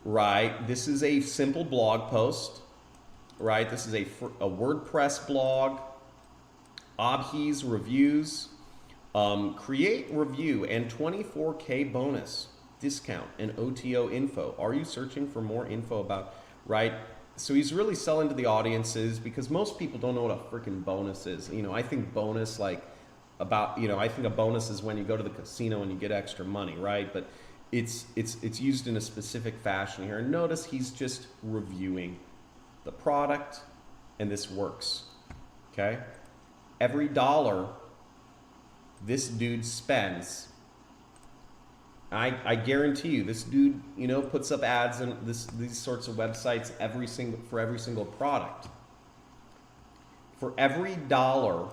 right? This is a simple blog post, right? This is a WordPress blog, Abhi's reviews, create review and 24K bonus discount and OTO info. Are you searching for more info about, right? So he's really selling to the audiences, because most people don't know what a freaking bonus is. You know, I think bonus like about, you know, I think a bonus is when you go to the casino and you get extra money, right? But it's used in a specific fashion here. And notice he's just reviewing the product, and this works, okay? Every dollar this dude spends, I guarantee you, this dude, you know, puts up ads in these sorts of websites for every single product. For every dollar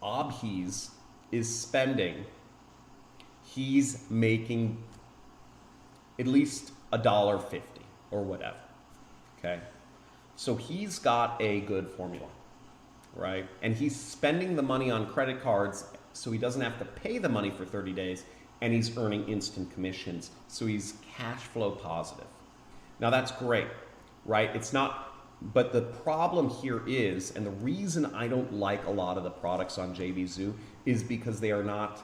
Abhi's is spending, he's making at least $1.50 or whatever. Okay, so he's got a good formula, right? And he's spending the money on credit cards, so he doesn't have to pay the money for 30 days. And he's earning instant commissions, so he's cash flow positive. Now that's great, right? It's not, but the problem here is, and the reason I don't like a lot of the products on JVZoo is because they are not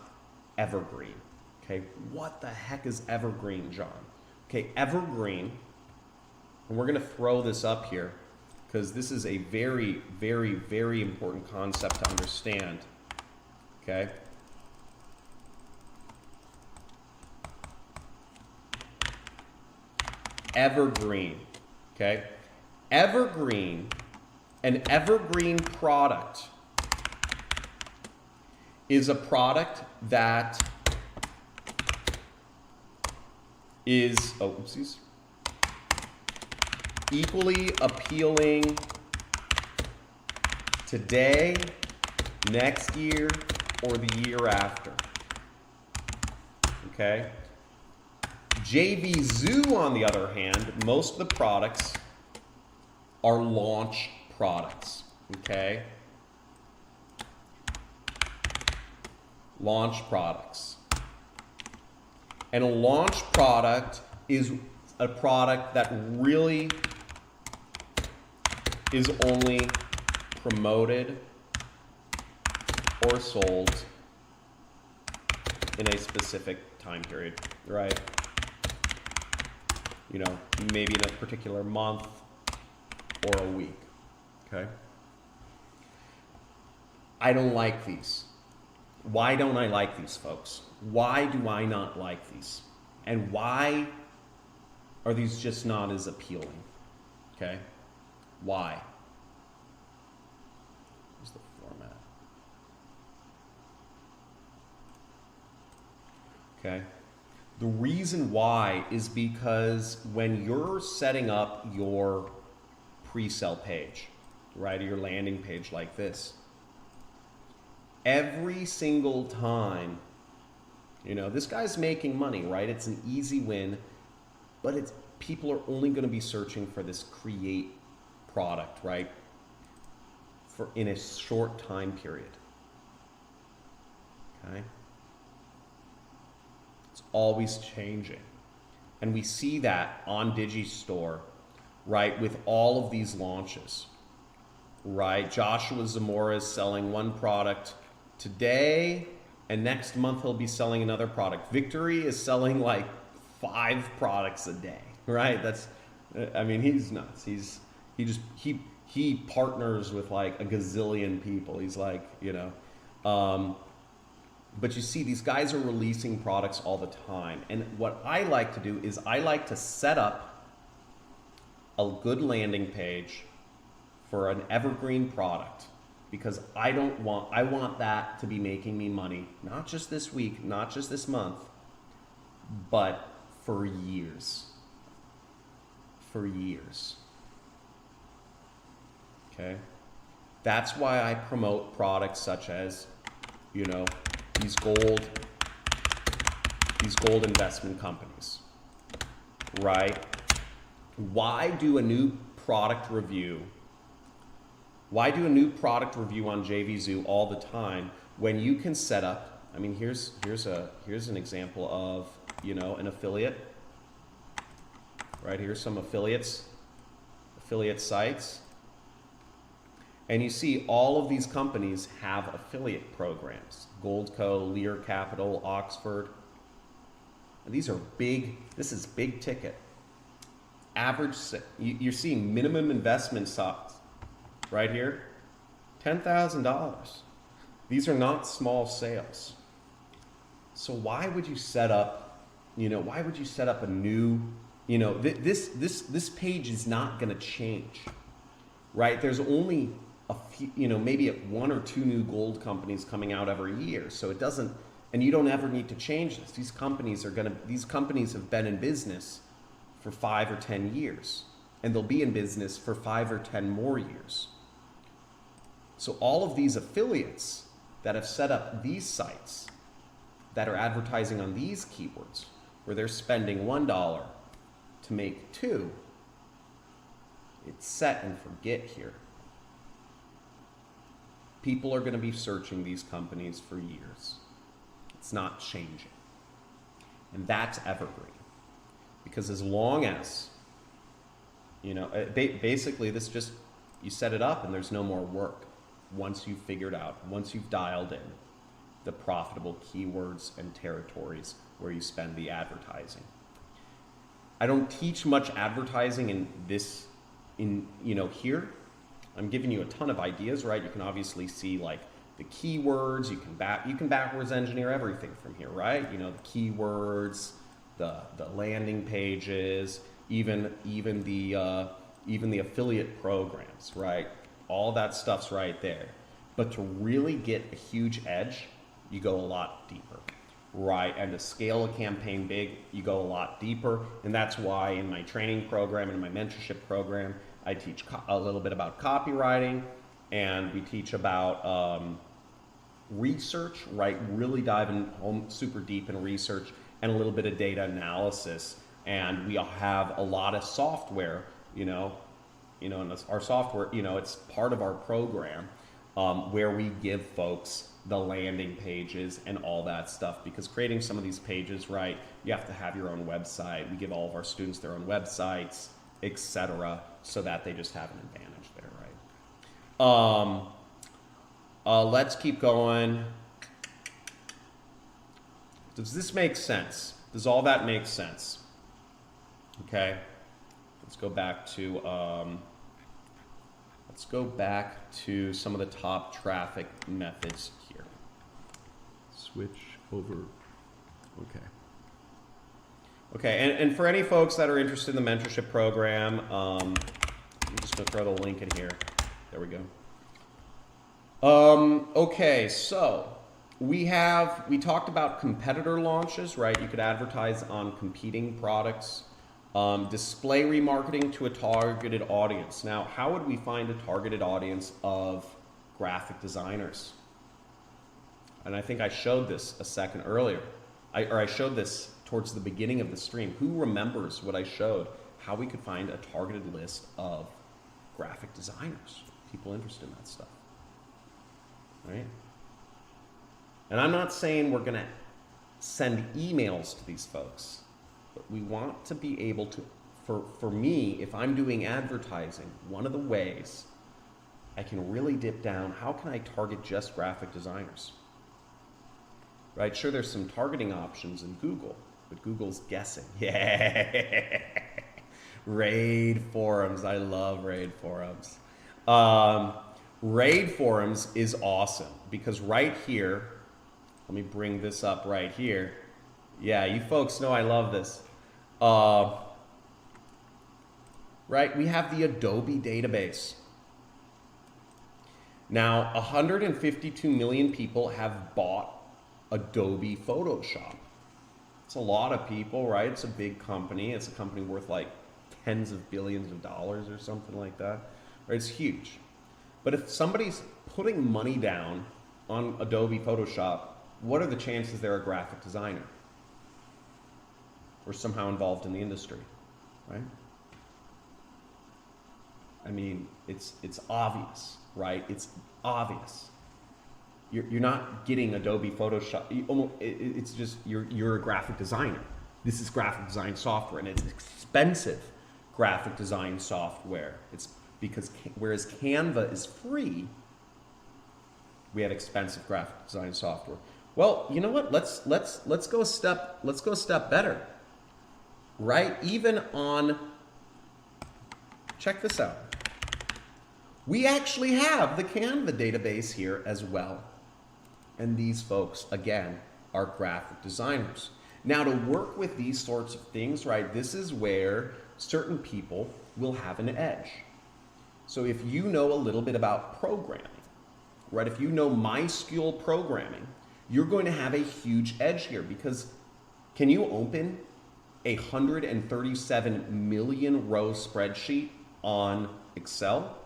evergreen, okay? What the heck is evergreen, John? Okay, evergreen, and we're gonna throw this up here, because this is a very, very, very important concept to understand, okay? Evergreen, okay? Evergreen, an evergreen product is a product that is, equally appealing today, next year, or the year after, okay? JVZoo, on the other hand, most of the products are launch products, okay? Launch products. And a launch product is a product that really is only promoted or sold in a specific time period, right? You know, maybe in a particular month or a week, okay? I don't like these. Why don't I like these, folks? Why do I not like these? And why are these just not as appealing, okay? Why? Here's the format. Okay. The reason why is because when you're setting up your pre-sale page, right, or your landing page like this, every single time, you know, this guy's making money, right? It's an easy win, but it's people are only going to be searching for this create product, right? For in a short time period. Okay? It's always changing. And we see that on Digistore, right, with all of these launches, right? Joshua Zamora is selling one product today, and next month he'll be selling another product. Victory is selling like 5 products a day, right? That's, I mean, he's nuts. He partners with like a gazillion people. He's like, you know, but you see these guys are releasing products all the time. And what I like to do is I like to set up a good landing page for an evergreen product, because I want that to be making me money, not just this week, not just this month, but for years. For years. Okay? That's why I promote products such as, you know, these gold investment companies, right? Why do a new product review? Why do a new product review on JVZoo all the time when you can set up? I mean, here's an example of, you know, an affiliate. Right, here's some affiliate sites. And you see all of these companies have affiliate programs. Goldco, Lear Capital, Oxford. And these are big, this is big ticket. Average, you're seeing minimum investment stocks right here, $10,000. These are not small sales. So why would you set up, you know, why would you set up a new, you know, this page is not going to change, right? There's only a few, you know, maybe 1 or 2 new gold companies coming out every year. So it doesn't, and you don't ever need to change this. These companies have been in business for 5 or 10 years, and they'll be in business for 5 or 10 more years. So all of these affiliates that have set up these sites that are advertising on these keywords, where they're spending $1 to make 2, it's set and forget here. People are going to be searching these companies for years. It's not changing. And that's evergreen. Because as long as, you know, basically this just, you set it up and there's no more work. Once you've figured out, once you've dialed in the profitable keywords and territories where you spend the advertising. I don't teach much advertising in this, you know, here. I'm giving you a ton of ideas, right? You can obviously see like the keywords, you can backwards engineer everything from here, right? You know, the keywords, the landing pages, even the affiliate programs, right? All that stuff's right there. But to really get a huge edge, you go a lot deeper, right? And to scale a campaign big, you go a lot deeper. And that's why in my training program and my mentorship program, I teach a little bit about copywriting, and we teach about research, right? Really diving home super deep in research and a little bit of data analysis. And we have a lot of software, you know, and our software, you know, it's part of our program where we give folks the landing pages and all that stuff, because creating some of these pages, right, you have to have your own website. We give all of our students their own websites. etc., so that they just have an advantage there, right? Let's keep going. Does this make sense? Does all that make sense? Okay, let's go back to some of the top traffic methods here. Switch over. Okay. Okay, and for any folks that are interested in the mentorship program, I'm just going to throw the link in here. There we go. Okay, so we talked about competitor launches, right? You could advertise on competing products. Display remarketing to a targeted audience. Now, how would we find a targeted audience of graphic designers? And I think I showed this a second earlier. I showed this towards the beginning of the stream. Who remembers what I showed? How we could find a targeted list of graphic designers, people interested in that stuff, right? And I'm not saying we're going to send emails to these folks, but we want to be able to, for me, if I'm doing advertising, one of the ways I can really dip down, how can I target just graphic designers? Right? Sure, there's some targeting options in Google, but Google's guessing. Yeah. Raid forums. I love raid forums. Raid forums is awesome because right here, let me bring this up right here. Yeah, you folks know I love this. Right, we have the Adobe database. Now, 152 million people have bought Adobe Photoshop. It's a lot of people, right? It's a big company. It's a company worth like tens of billions of dollars or something like that. Right? It's huge. But if somebody's putting money down on Adobe Photoshop, what are the chances they're a graphic designer or somehow involved in the industry, right? I mean, it's obvious, right? It's obvious. You're not getting Adobe Photoshop. It's just you're a graphic designer. This is graphic design software, and it's expensive graphic design software. It's because whereas Canva is free, we have expensive graphic design software. Well, you know what? Let's go a step better, right? Even on, check this out. We actually have the Canva database here as well. And these folks, again, are graphic designers. Now, to work with these sorts of things, right, this is where certain people will have an edge. So if you know a little bit about programming, right, if you know MySQL programming, you're going to have a huge edge here because can you open a 137 million row spreadsheet on Excel?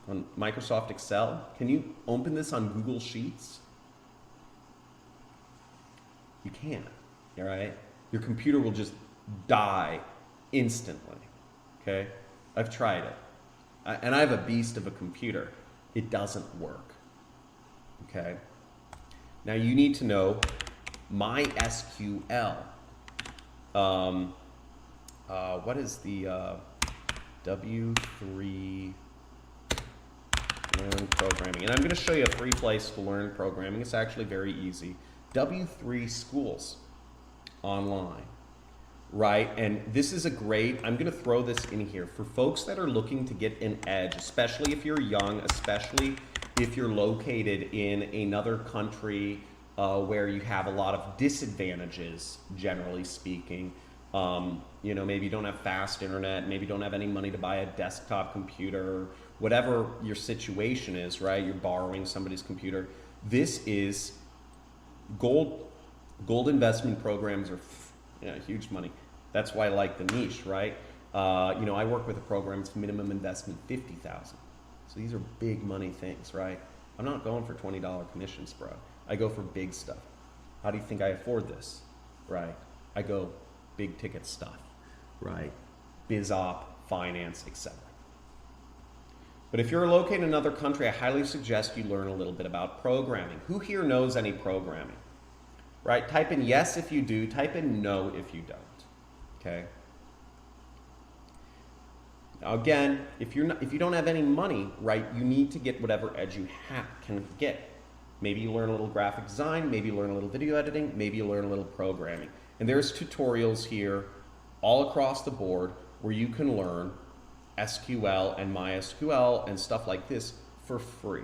On Microsoft Excel? Can you open this on Google Sheets? You can't, all right? Your computer will just die instantly, okay? I've tried it. And I have a beast of a computer. It doesn't work, okay? Now you need to know MySQL. What is the W3 Learn Programming? And I'm going to show you a free place to learn programming. It's actually very easy. W3 Schools online, right? And this is a great, I'm going to throw this in here for folks that are looking to get an edge, especially if you're young, especially if you're located in another country where you have a lot of disadvantages, generally speaking. You know, maybe you don't have fast internet, maybe you don't have any money to buy a desktop computer, whatever your situation is, right? You're borrowing somebody's computer. This is gold investment programs are huge money. That's why I like the niche, right? You know, I work with a program, it's minimum investment $50,000. So these are big money things, right? I'm not going for $20 commissions, bro. I go for big stuff. How do you think I afford this, right? I go big ticket stuff, right? Biz op, finance, etc. But if you're located in another country, I highly suggest you learn a little bit about programming. Who here knows any programming? Right? Type in yes if you do, type in no if you don't. Okay? Now again, if you don't have any money, right, you need to get whatever edge you can get. Maybe you learn a little graphic design, maybe you learn a little video editing, maybe you learn a little programming. And there's tutorials here all across the board where you can learn SQL and MySQL and stuff like this for free,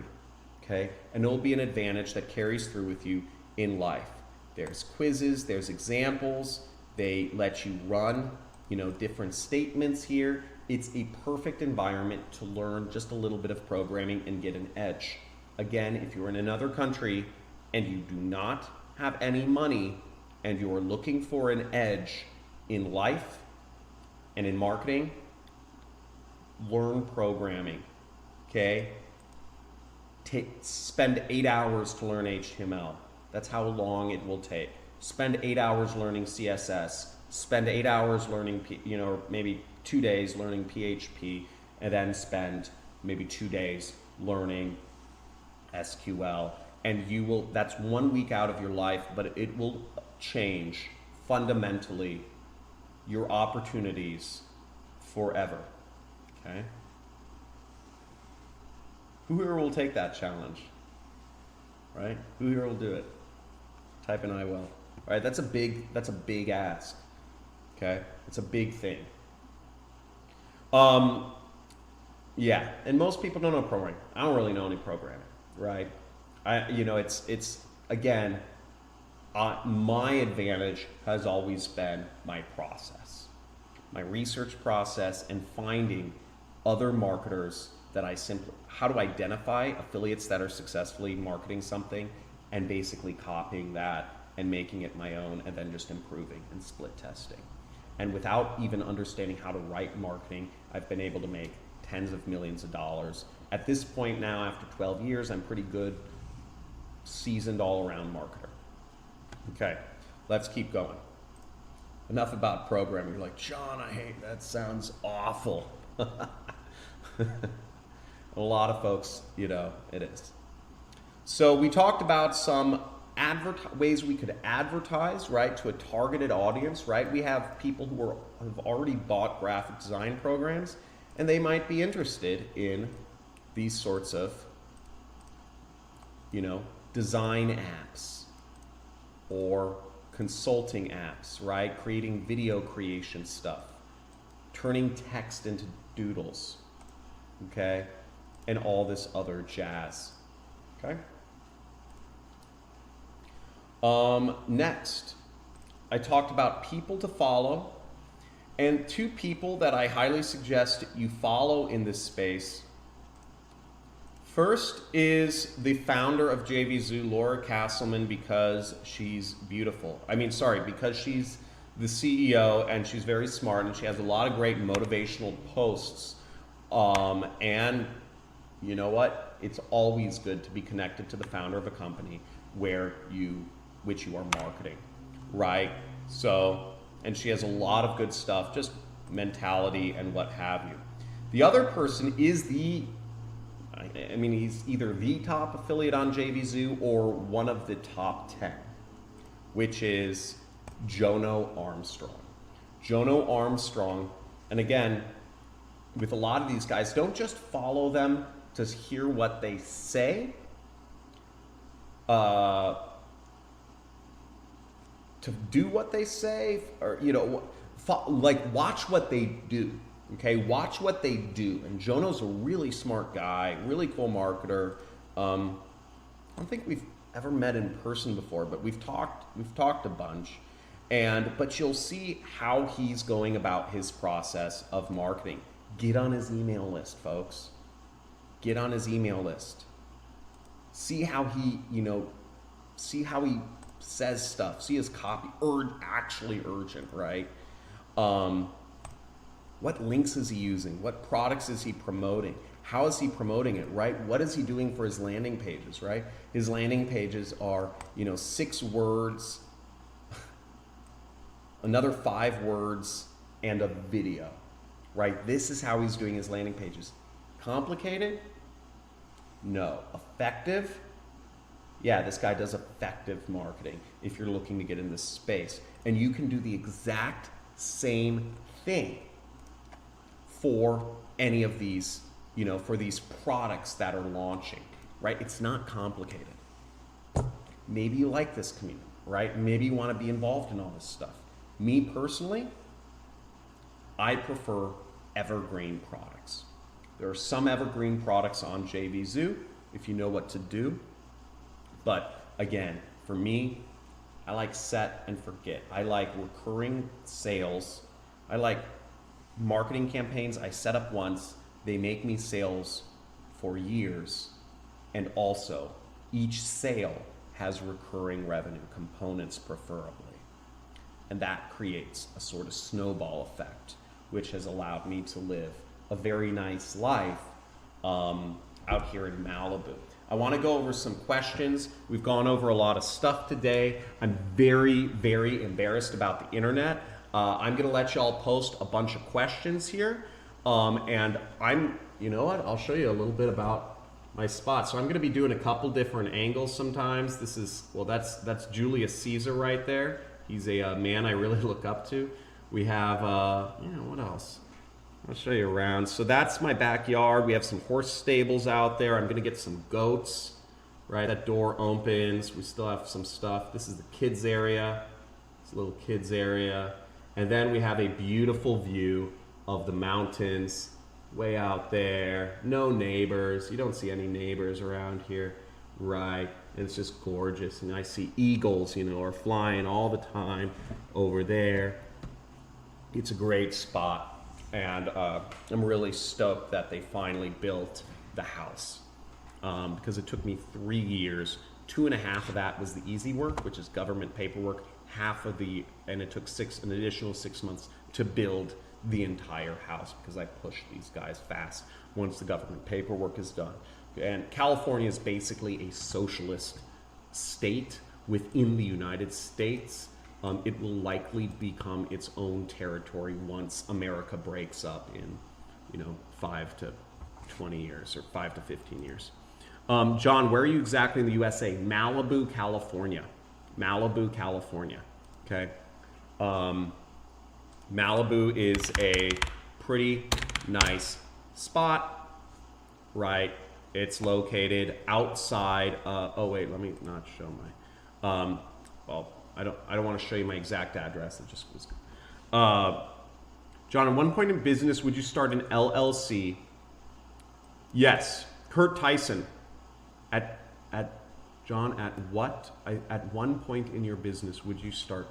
okay? And it'll be an advantage that carries through with you in life. There's quizzes, there's examples, they let you run, different statements here. It's a perfect environment to learn just a little bit of programming and get an edge. Again, if you're in another country and you do not have any money and you're looking for an edge in life and in marketing, learn programming, okay? Spend 8 hours to learn HTML. That's how long it will take. Spend 8 hours learning CSS. Spend 8 hours learning, maybe 2 days learning PHP, and then spend maybe 2 days learning SQL. And that's 1 week out of your life, but it will change fundamentally your opportunities forever, okay? Who here will take that challenge, right? Who here will do it? Type in I will, right? That's a big ask, okay? It's a big thing. Yeah, and most people don't know programming. I don't really know any programming, right? It's again, my advantage has always been my process, my research process, and finding other marketers that how to identify affiliates that are successfully marketing something and basically copying that and making it my own and then just improving and split testing. And without even understanding how to write marketing, I've been able to make tens of millions of dollars. At this point now, after 12 years, I'm pretty good, seasoned all-around marketer. Okay, let's keep going. Enough about programming. You're like, John, I hate that. Sounds awful. A lot of folks, it is. So we talked about some ways we could advertise, right, to a targeted audience, right? We have people who have already bought graphic design programs, and they might be interested in these sorts of, design apps or consulting apps, right? Creating video creation stuff, turning text into doodles, okay? And all this other jazz, okay? Next, I talked about people to follow, and 2 people that I highly suggest you follow in this space. First is the founder of JVZoo, Laura Castleman, because she's beautiful. Because she's the CEO and she's very smart and she has a lot of great motivational posts. And you know what? It's always good to be connected to the founder of a company which you are marketing, right? So, and she has a lot of good stuff, just mentality and what have you. The other person is he's either the top affiliate on JVZoo or one of the top 10, which is Jono Armstrong. Jono Armstrong, and again, with a lot of these guys, don't just follow them to hear what they say, to do what they say, or watch what they do. Okay, watch what they do. And Jono's a really smart guy, really cool marketer. I don't think we've ever met in person before, but we've talked a bunch. But you'll see how he's going about his process of marketing. Get on his email list, folks. Get on his email list. See how he says stuff. See his copy, actually urgent, right? What links is he using? What products is he promoting? How is he promoting it, right? What is he doing for his landing pages, right? His landing pages are, 6 words, another 5 words, and a video, right? This is how he's doing his landing pages. Complicated? No. Effective? Yeah, this guy does effective marketing if you're looking to get in this space. And you can do the exact same thing for any of these, you know, for these products that are launching, right? It's not complicated. Maybe you like this community, right? Maybe you want to be involved in all this stuff. Me personally, I prefer evergreen products. There are some evergreen products on JVZoo if you know what to do. But again, for me, I like set and forget. I like recurring sales. I like marketing campaigns I set up once. They make me sales for years. And also, each sale has recurring revenue components preferably. And that creates a sort of snowball effect, which has allowed me to live a very nice life out here in Malibu. I want to go over some questions. We've gone over a lot of stuff today. I'm very, very embarrassed about the internet. I'm going to let y'all post a bunch of questions here. And you know what? I'll show you a little bit about my spot. So I'm going to be doing a couple different angles sometimes. This is, well, that's Julius Caesar right there. He's a man I really look up to. We have, what else? I'll show you around. So that's my backyard. We have some horse stables out there. I'm gonna get some goats, right? That door opens. We still have some stuff. This is the kids area. It's a little kids area. And then we have a beautiful view of the mountains way out there. No neighbors. You don't see any neighbors around here, right? And it's just gorgeous. And I see eagles, you know, are flying all the time over there. It's a great spot. And I'm really stoked that they finally built the house because it took me 3 years. 2.5 of that was the easy work, which is government paperwork. And it took an additional 6 months to build the entire house because I pushed these guys fast once the government paperwork is done. And California is basically a socialist state within the United States. It will likely become its own territory once America breaks up in, 5 to 20 years or 5 to 15 years. John, where are you exactly in the USA? Malibu, California. Malibu, California. Okay. Malibu is a pretty nice spot, right? It's located outside. Let me not show my. I don't want to show you my exact address. It just was. John, at one point in business, would you start an LLC? Yes. Kurt Tyson. At one point in your business would you start?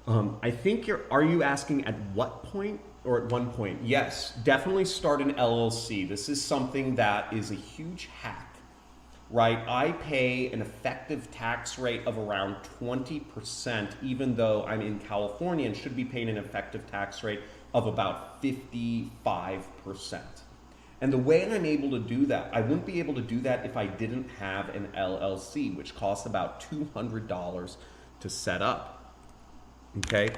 I think are you asking at what point or at one point? Yes, definitely start an LLC. This is something that is a huge hack. Right, I pay an effective tax rate of around 20%, even though I'm in California and should be paying an effective tax rate of about 55%. And the way I'm able to do that, I wouldn't be able to do that if I didn't have an LLC, which costs about $200 to set up. Okay,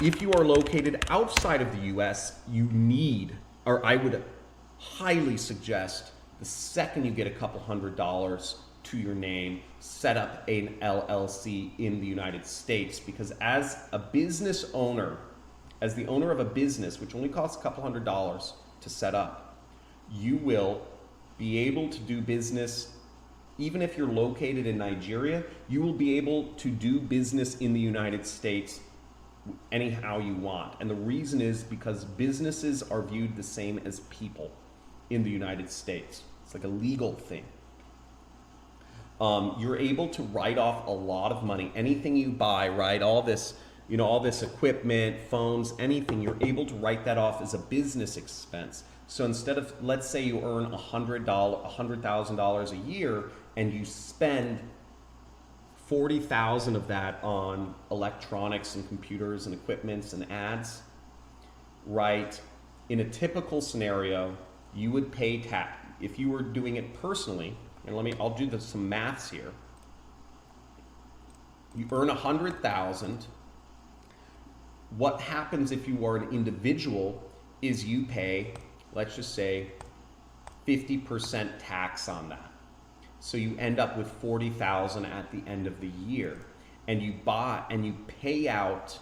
if you are located outside of the U.S., I would highly suggest the second you get a couple $100 to your name, set up an LLC in the United States, because as a business owner, as the owner of a business, which only costs a couple $100 to set up, you will be able to do business, even if you're located in Nigeria, you will be able to do business in the United States anyhow you want. And the reason is because businesses are viewed the same as people in the United States. It's like a legal thing. You're able to write off a lot of money. Anything you buy, right? All this equipment, phones, anything, you're able to write that off as a business expense. So instead of, let's say you earn $100,000 a year and you spend 40,000 of that on electronics and computers and equipments and ads, right? In a typical scenario, you would pay tax. If you were doing it personally, and I'll do some maths here. You earn 100,000. What happens if you are an individual is you pay, let's just say, 50% tax on that. So you end up with 40,000 at the end of the year, and you pay out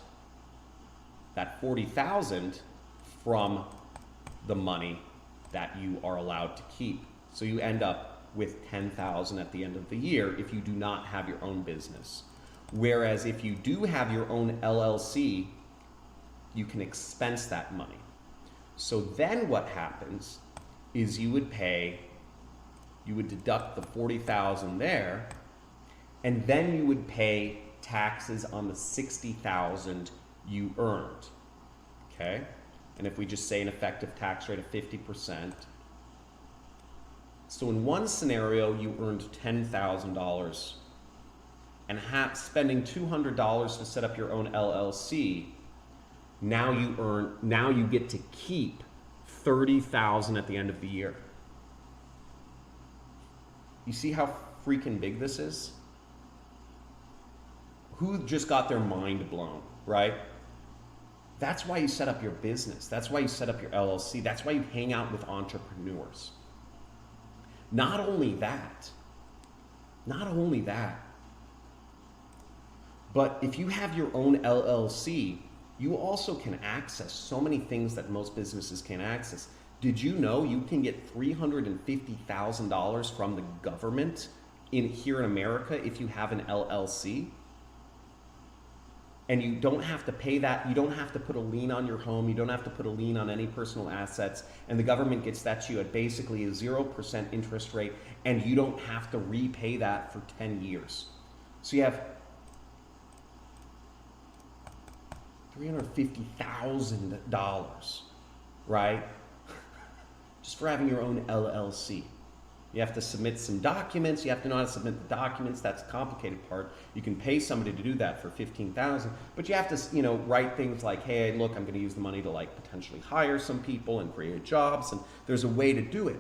that 40,000 from the money that you are allowed to keep. So you end up with $10,000 at the end of the year if you do not have your own business. Whereas if you do have your own LLC, you can expense that money. So then what happens is you would deduct the $40,000 there, and then you would pay taxes on the $60,000 you earned, okay? And if we just say an effective tax rate of 50%, so in one scenario, you earned $10,000 and spending $200 to set up your own LLC, now you get to keep $30,000 at the end of the year. You see how freaking big this is? Who just got their mind blown, right? That's why you set up your business. That's why you set up your LLC. That's why you hang out with entrepreneurs. Not only that, but if you have your own LLC, you also can access so many things that most businesses can't access. Did you know you can get $350,000 from the government here in America if you have an LLC? And you don't have to pay that. You don't have to put a lien on your home. You don't have to put a lien on any personal assets. And the government gets that to you at basically a 0% interest rate, and you don't have to repay that for 10 years. So you have $350,000, right? Just for having your own LLC. You have to submit some documents. You have to know how to submit the documents. That's the complicated part. You can pay somebody to do that for $15,000, but you have to, write things like, hey, look, I'm going to use the money to potentially hire some people and create jobs, and there's a way to do it.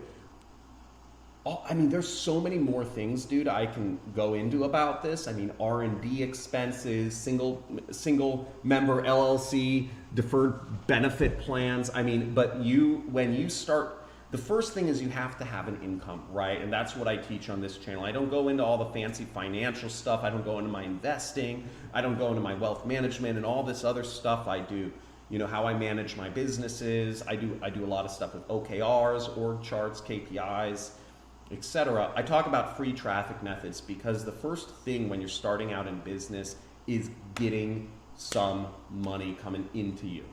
There's so many more things, dude, I can go into about this. R&D expenses, single member LLC, deferred benefit plans. But when you start, the first thing is you have to have an income, right? And that's what I teach on this channel. I don't go into all the fancy financial stuff. I don't go into my investing. I don't go into my wealth management and all this other stuff I do. How I manage my businesses. I do a lot of stuff with OKRs, org charts, KPIs, etc. I talk about free traffic methods because the first thing when you're starting out in business is getting some money coming into you.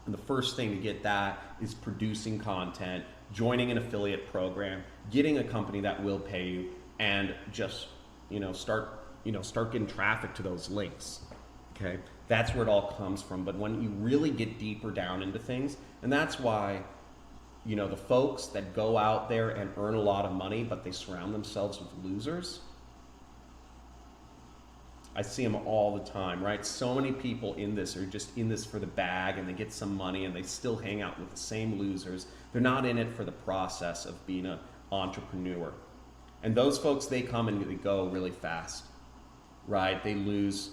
And the first thing to get that is producing content, joining an affiliate program, getting a company that will pay you, and just start getting traffic to those links. Okay, that's where it all comes from. But when you really get deeper down into things, and that's why the folks that go out there and earn a lot of money, but they surround themselves with losers, I see them all the time, right? So many people in this are just in this for the bag, and they get some money and they still hang out with the same losers. They're not in it for the process of being an entrepreneur. And those folks, they come and they go really fast, right? They lose,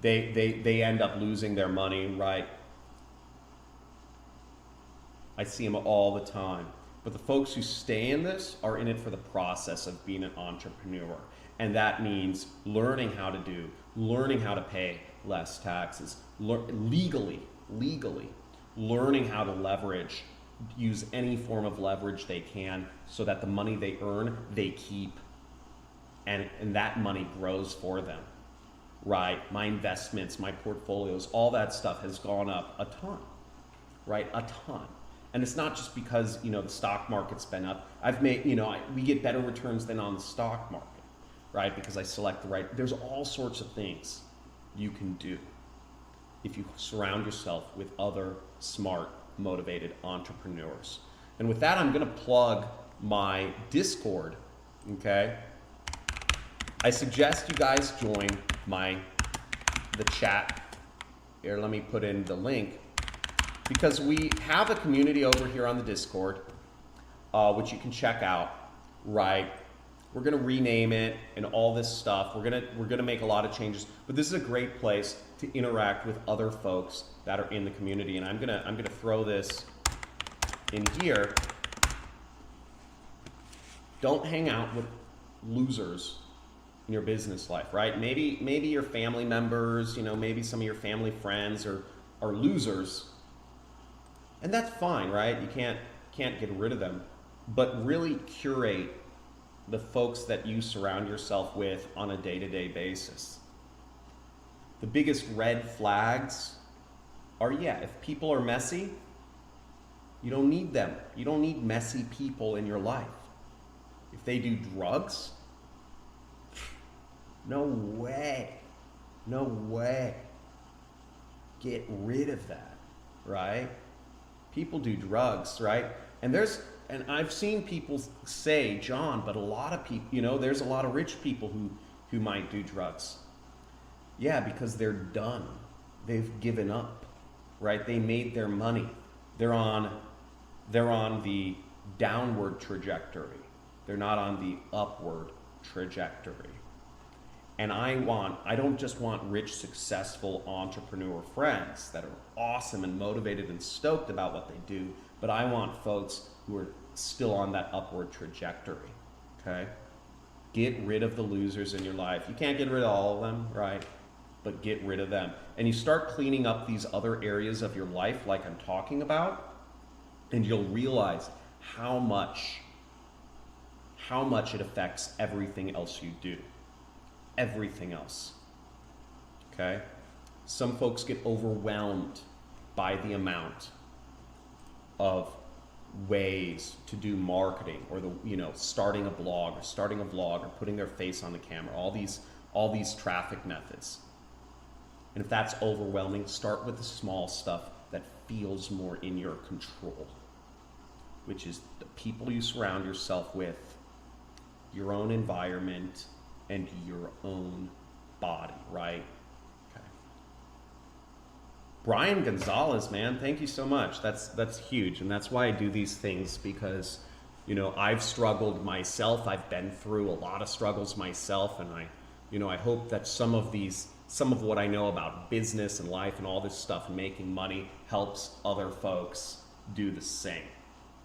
they end up losing their money, right? I see them all the time. But the folks who stay in this are in it for the process of being an entrepreneur. And that means learning how to pay less taxes, legally, learning how to leverage, use any form of leverage they can so that the money they earn, they keep, and that money grows for them, right? My investments, my portfolios, all that stuff has gone up a ton, right? A ton. And it's not just because, the stock market's been up. I've made, we get better returns than on the stock market, right? Because I select the right, there's all sorts of things you can do if you surround yourself with other smart, motivated entrepreneurs. And with that, I'm gonna plug my Discord, okay? I suggest you guys join the chat. Here, let me put in the link, because we have a community over here on the Discord, which you can check out, right? We're gonna rename it and all this stuff. We're gonna make a lot of changes, but this is a great place to interact with other folks that are in the community. And I'm gonna throw this in here. Don't hang out with losers in your business life, right? Maybe your family members, maybe some of your family friends are losers. And that's fine, right? You can't get rid of them, but really curate the folks that you surround yourself with on a day-to-day basis. The biggest red flags are, yeah, if people are messy, you don't need them. You don't need messy people in your life. If they do drugs, no way. No way. Get rid of that, right? People do drugs, right? And I've seen people say, John, but a lot of people, there's a lot of rich people who might do drugs. Yeah, because they're done. They've given up, right? They made their money. They're on the downward trajectory. They're not on the upward trajectory. And I don't just want rich, successful entrepreneur friends that are awesome and motivated and stoked about what they do, but I want folks who are still on that upward trajectory, okay? Get rid of the losers in your life. You can't get rid of all of them, right? But get rid of them. And you start cleaning up these other areas of your life like I'm talking about, and you'll realize how much it affects everything else you do. Everything else, okay? Some folks get overwhelmed by the amount of ways to do marketing, or starting a blog or starting a vlog or putting their face on the camera, all these traffic methods. And if that's overwhelming, start with the small stuff that feels more in your control, which is the people you surround yourself with, your own environment, and your own body, right? Okay. Brian Gonzalez, man, thank you so much. That's huge, and that's why I do these things, because I've struggled myself. I've been through a lot of struggles myself, and I hope that some of what I know about business and life and all this stuff and making money helps other folks do the same.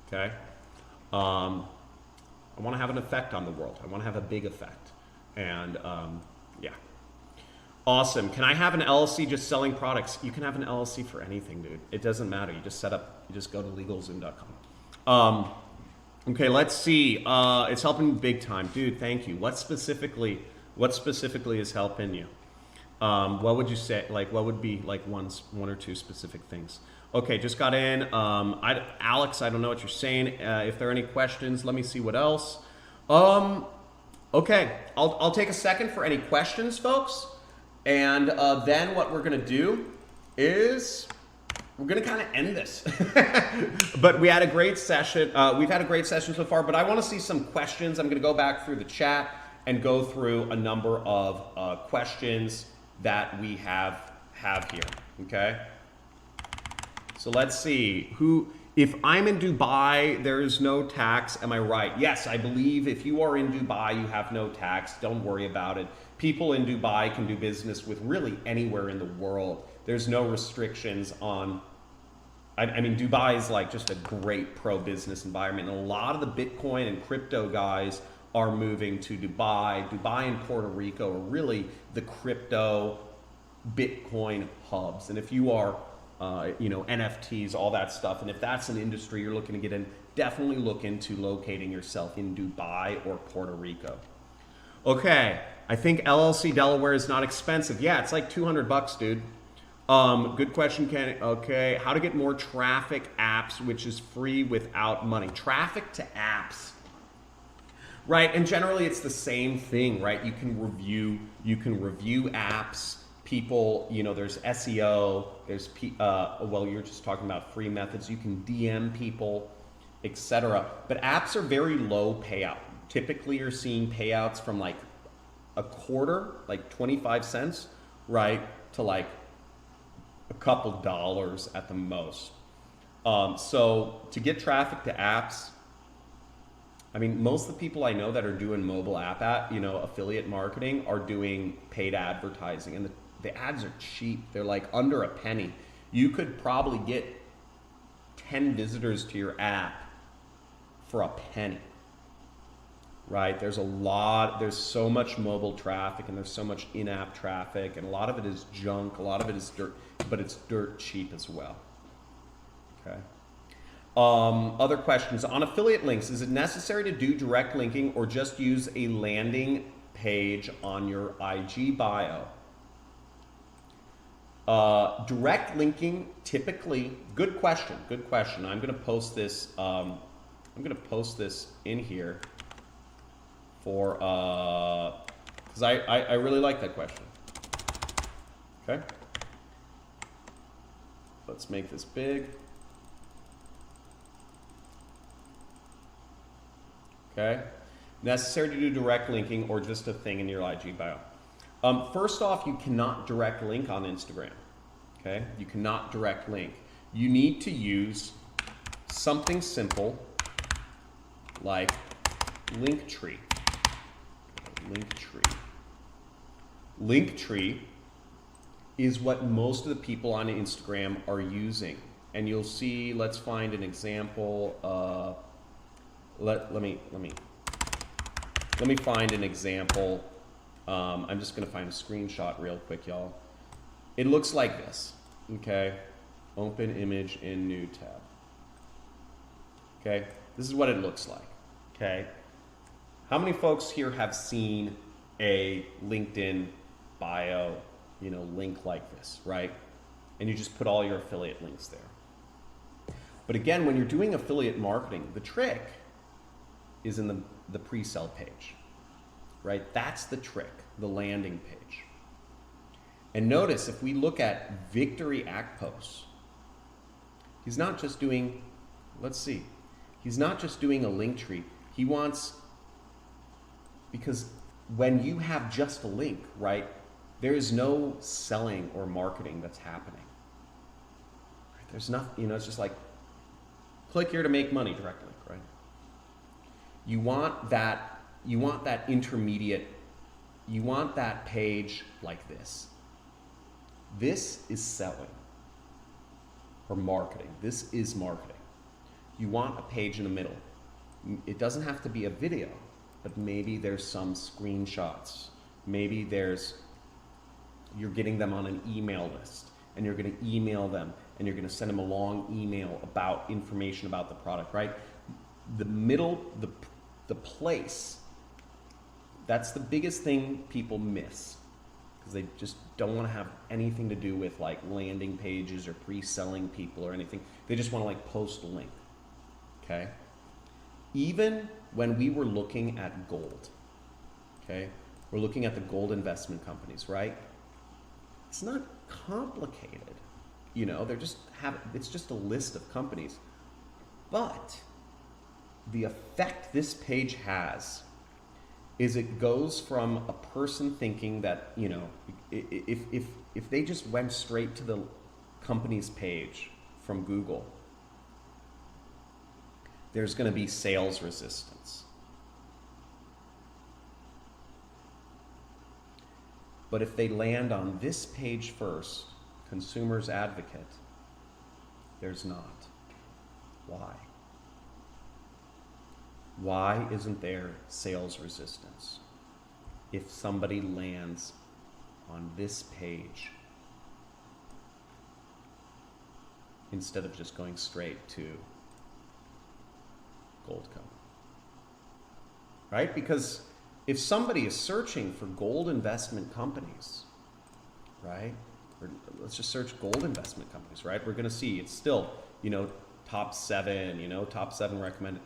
Okay? I want to have an effect on the world. I want to have a big effect. And yeah, awesome. Can I have an LLC just selling products? You can have an LLC for anything, dude. It doesn't matter. You just go to LegalZoom.com. Okay, let's see. It's helping big time, dude. Thank you. What specifically is helping you? What would you say? Like, what would be like one or two specific things? Okay, just got in. Alex, I don't know what you're saying. If there are any questions, let me see what else. Okay, I'll take a second for any questions, folks. And then what we're going to do is we're going to kind of end this. But we had a great session. We've had a great session so far, but I want to see some questions. I'm going to go back through the chat and go through a number of questions that we have here, okay? So let's see. If I'm in Dubai, there is no tax. Am I right? Yes, I believe if you are in Dubai, you have no tax. Don't worry about it. People in Dubai can do business with really anywhere in the world. There's no restrictions on, I mean, Dubai is like just a great pro-business environment. And a lot of the Bitcoin and crypto guys are moving to Dubai. Dubai and Puerto Rico are really the crypto Bitcoin hubs. And if you are NFTs, all that stuff. And if that's an industry you're looking to get in, definitely look into locating yourself in Dubai or Puerto Rico. Okay, I think LLC Delaware is not expensive. Yeah, it's like $200, dude. Good question, Ken. Okay, how to get more traffic apps, which is free without money. Traffic to apps. Right, and generally it's the same thing, right? You can review apps. People, there's SEO, there's, you're just talking about free methods. You can DM people, etc. But apps are very low payout. Typically you're seeing payouts from like a quarter, like 25 cents, right? To like a couple dollars at the most. So to get traffic to apps, I mean, most of the people I know that are doing mobile app affiliate marketing are doing paid advertising, and the ads are cheap. They're like under a penny. You could probably get 10 visitors to your app for a penny, right? There's so much mobile traffic, and there's so much in-app traffic, and a lot of it is junk, a lot of it is dirt, but it's dirt cheap as well, okay? Other questions on affiliate links. Is it necessary to do direct linking or just use a landing page on your IG bio? Direct linking typically, good question. I'm going to post this. I'm going to post this in here for because I really like that question. Okay. Let's make this big. Okay. Necessary to do direct linking or just a thing in your IG bio. First off, you cannot direct link on Instagram. Okay. You cannot direct link. You need to use something simple like Linktree. Linktree is what most of the people on Instagram are using. And you'll see, let's find an example. Let me find an example. I'm just gonna find a screenshot real quick, y'all. It looks like this, okay? Open image in new tab. Okay, this is what it looks like, okay? How many folks here have seen a LinkedIn bio, link like this, right? And you just put all your affiliate links there. But again, when you're doing affiliate marketing, the trick is in the pre-sell page, right? That's the trick, the landing page. And notice if we look at Victory Akpos, he's not just doing, let's see, he's not just doing a link tree. He wants, because when you have just a link, right, there is no selling or marketing that's happening. There's nothing, it's just like, click here to make money, direct link, right? You want that intermediate, you want that page like this. This is selling or marketing. This is marketing. You want a page in the middle. It doesn't have to be a video, but maybe there's some screenshots. Maybe you're getting them on an email list and you're going to email them and you're going to send them a long email about information about the product, right? The middle, the place, that's the biggest thing people miss because they just don't want to have anything to do with like landing pages or pre-selling people or anything. They just want to like post a link, okay? Even when we were looking at gold, okay? We're looking at the gold investment companies, right? It's not complicated. It's just a list of companies. But the effect this page has is it goes from a person thinking that, if they just went straight to the company's page from Google, there's going to be sales resistance. But if they land on this page first, Consumers Advocate, there's not. Why? Why isn't there sales resistance if somebody lands on this page instead of just going straight to gold company? Right? Because if somebody is searching for gold investment companies, right? Or let's just search gold investment companies, right? We're going to see it's still, top 7 recommended.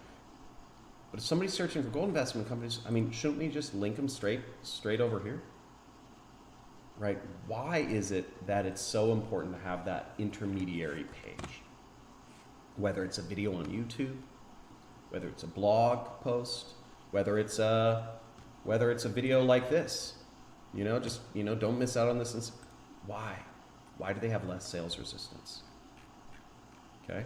But if somebody's searching for gold investment companies, shouldn't we just link them straight over here? Right? Why is it that it's so important to have that intermediary page? Whether it's a video on YouTube, whether it's a blog post, whether it's a video like this, don't miss out on this. Why? Why do they have less sales resistance? Okay.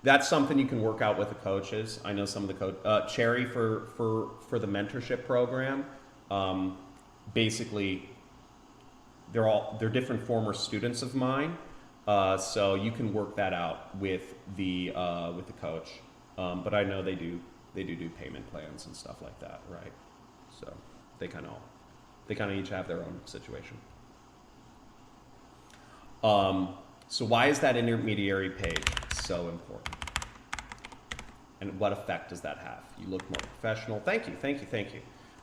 That's something you can work out with the coaches. I know some of the Cherry for the mentorship program. Basically, they're different former students of mine, so you can work that out with the coach. But I know they do payment plans and stuff like that, right? So they kind of each have their own situation. So why is that intermediary page so important? And what effect does that have? You look more professional. Thank you, thank you, thank you.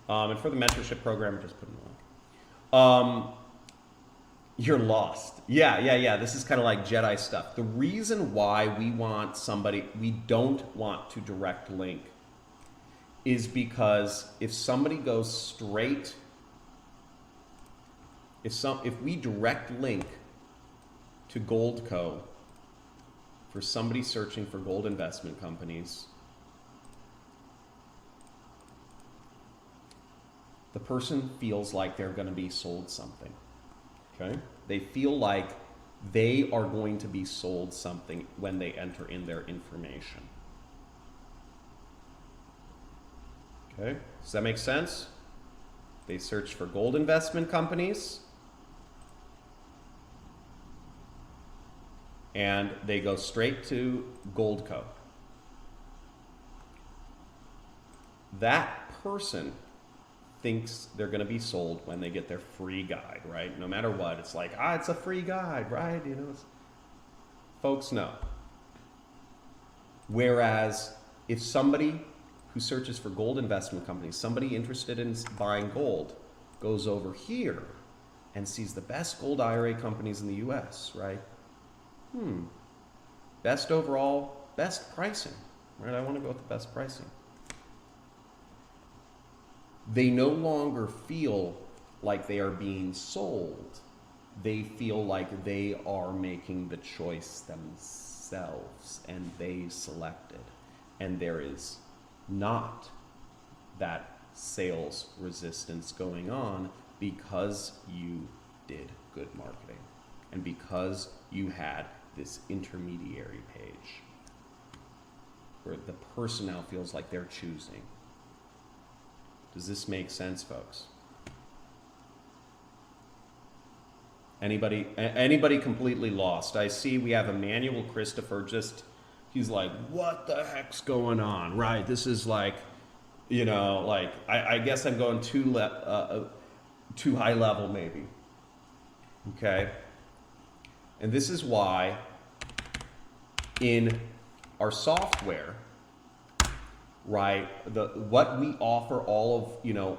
And for the mentorship program, just put in the link. You're lost. Yeah. This is kind of like Jedi stuff. The reason why we don't want to direct link is because if somebody goes straight, if we direct link to Goldco for somebody searching for gold investment companies, the person feels like they're going to be sold something. Okay? They feel like they are going to be sold something when they enter in their information. Okay? Does that make sense? They search for gold investment companies and they go straight to Goldco. That person thinks they're going to be sold when they get their free guide, right? No matter what, it's like, it's a free guide, right? You know, folks know. Whereas if somebody who searches for gold investment companies, somebody interested in buying gold, goes over here and sees the best gold IRA companies in the US, right? Best overall, best pricing, right? I want to go with the best pricing. They no longer feel like they are being sold. They feel like they are making the choice themselves and they selected. And there is not that sales resistance going on because you did good marketing and because you had this intermediary page where the person now feels like they're choosing. Does this make sense, folks? Anybody completely lost? I see we have Emmanuel Christopher he's like, what the heck's going on? Right, this is like, you know, like, I guess I'm going too high level maybe. Okay? And this is why in our software, right, what we offer all of, you know,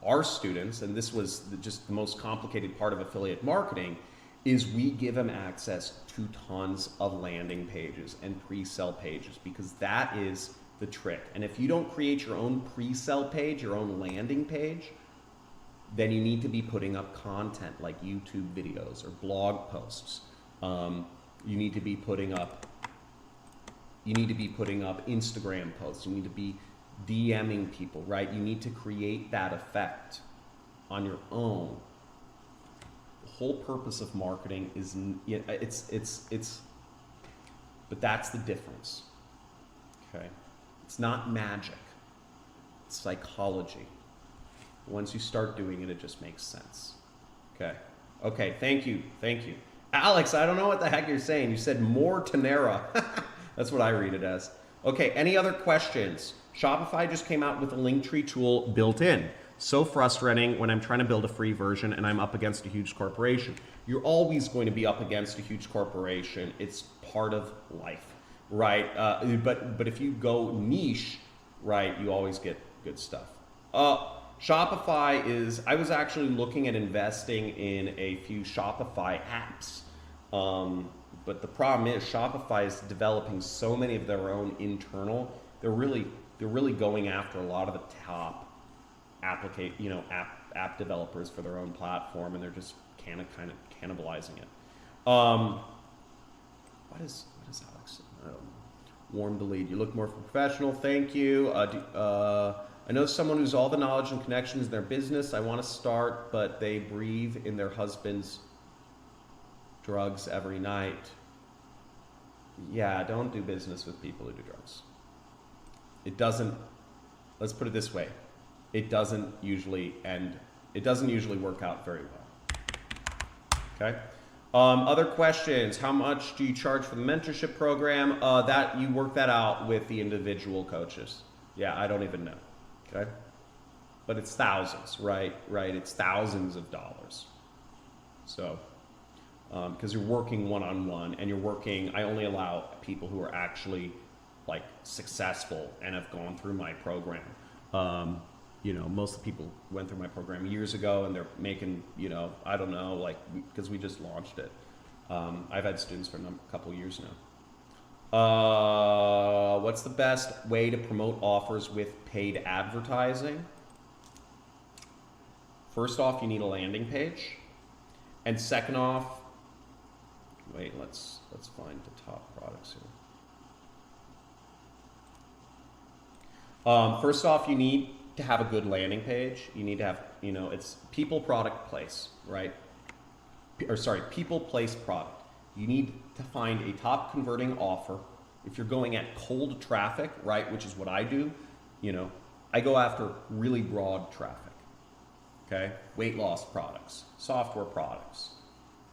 our students, and this was just the most complicated part of affiliate marketing, is we give them access to tons of landing pages and pre-sell pages, because that is the trick. And if you don't create your own pre-sell page, your own landing page, then you need to be putting up content like YouTube videos or blog posts. You need to be putting up Instagram posts. You need to be DMing people, right? You need to create that effect on your own. The whole purpose of marketing is, but that's the difference. Okay, it's not magic. It's psychology. Once you start doing it, it just makes sense. Okay. Thank you. Alex, I don't know what the heck you're saying. You said more Tenera. That's what I read it as. Okay, any other questions? Shopify just came out with a Linktree tool built in. So frustrating when I'm trying to build a free version and I'm up against a huge corporation. You're always going to be up against a huge corporation. It's part of life, right? But if you go niche, right, you always get good stuff. Shopify is, I was actually looking at investing in a few Shopify apps. But the problem is Shopify is developing so many of their own internal. They're really going after a lot of the top app developers for their own platform, and they're just kind of cannibalizing it. What is Alex? Warm to lead. You look more professional. Thank you. I know someone who's all the knowledge and connections in their business. I want to start, but they breathe in their husband's drugs every night. Yeah, don't do business with people who do drugs. It doesn't, let's put it this way, it doesn't usually work out very well. Okay? Other questions? How much do you charge for the mentorship program? That you work that out with the individual coaches. Yeah, I don't even know. Okay? But it's thousands, right? Right, it's thousands of dollars. So, because you're working one-on-one, and you're working, I only allow people who are actually like successful and have gone through my program. You know, most of the people went through my program years ago, and they're making, you know, I don't know, like, because we just launched it. I've had students for a couple years now. What's the best way to promote offers with paid advertising? First off, you need a landing page. And second off, wait, let's find the top products here. First off, you need to have a good landing page. You need to have, you know, it's people, product, place, right? People, place, product. You need to find a top converting offer. If you're going at cold traffic, right, which is what I do, you know, I go after really broad traffic, okay? Weight loss products, software products.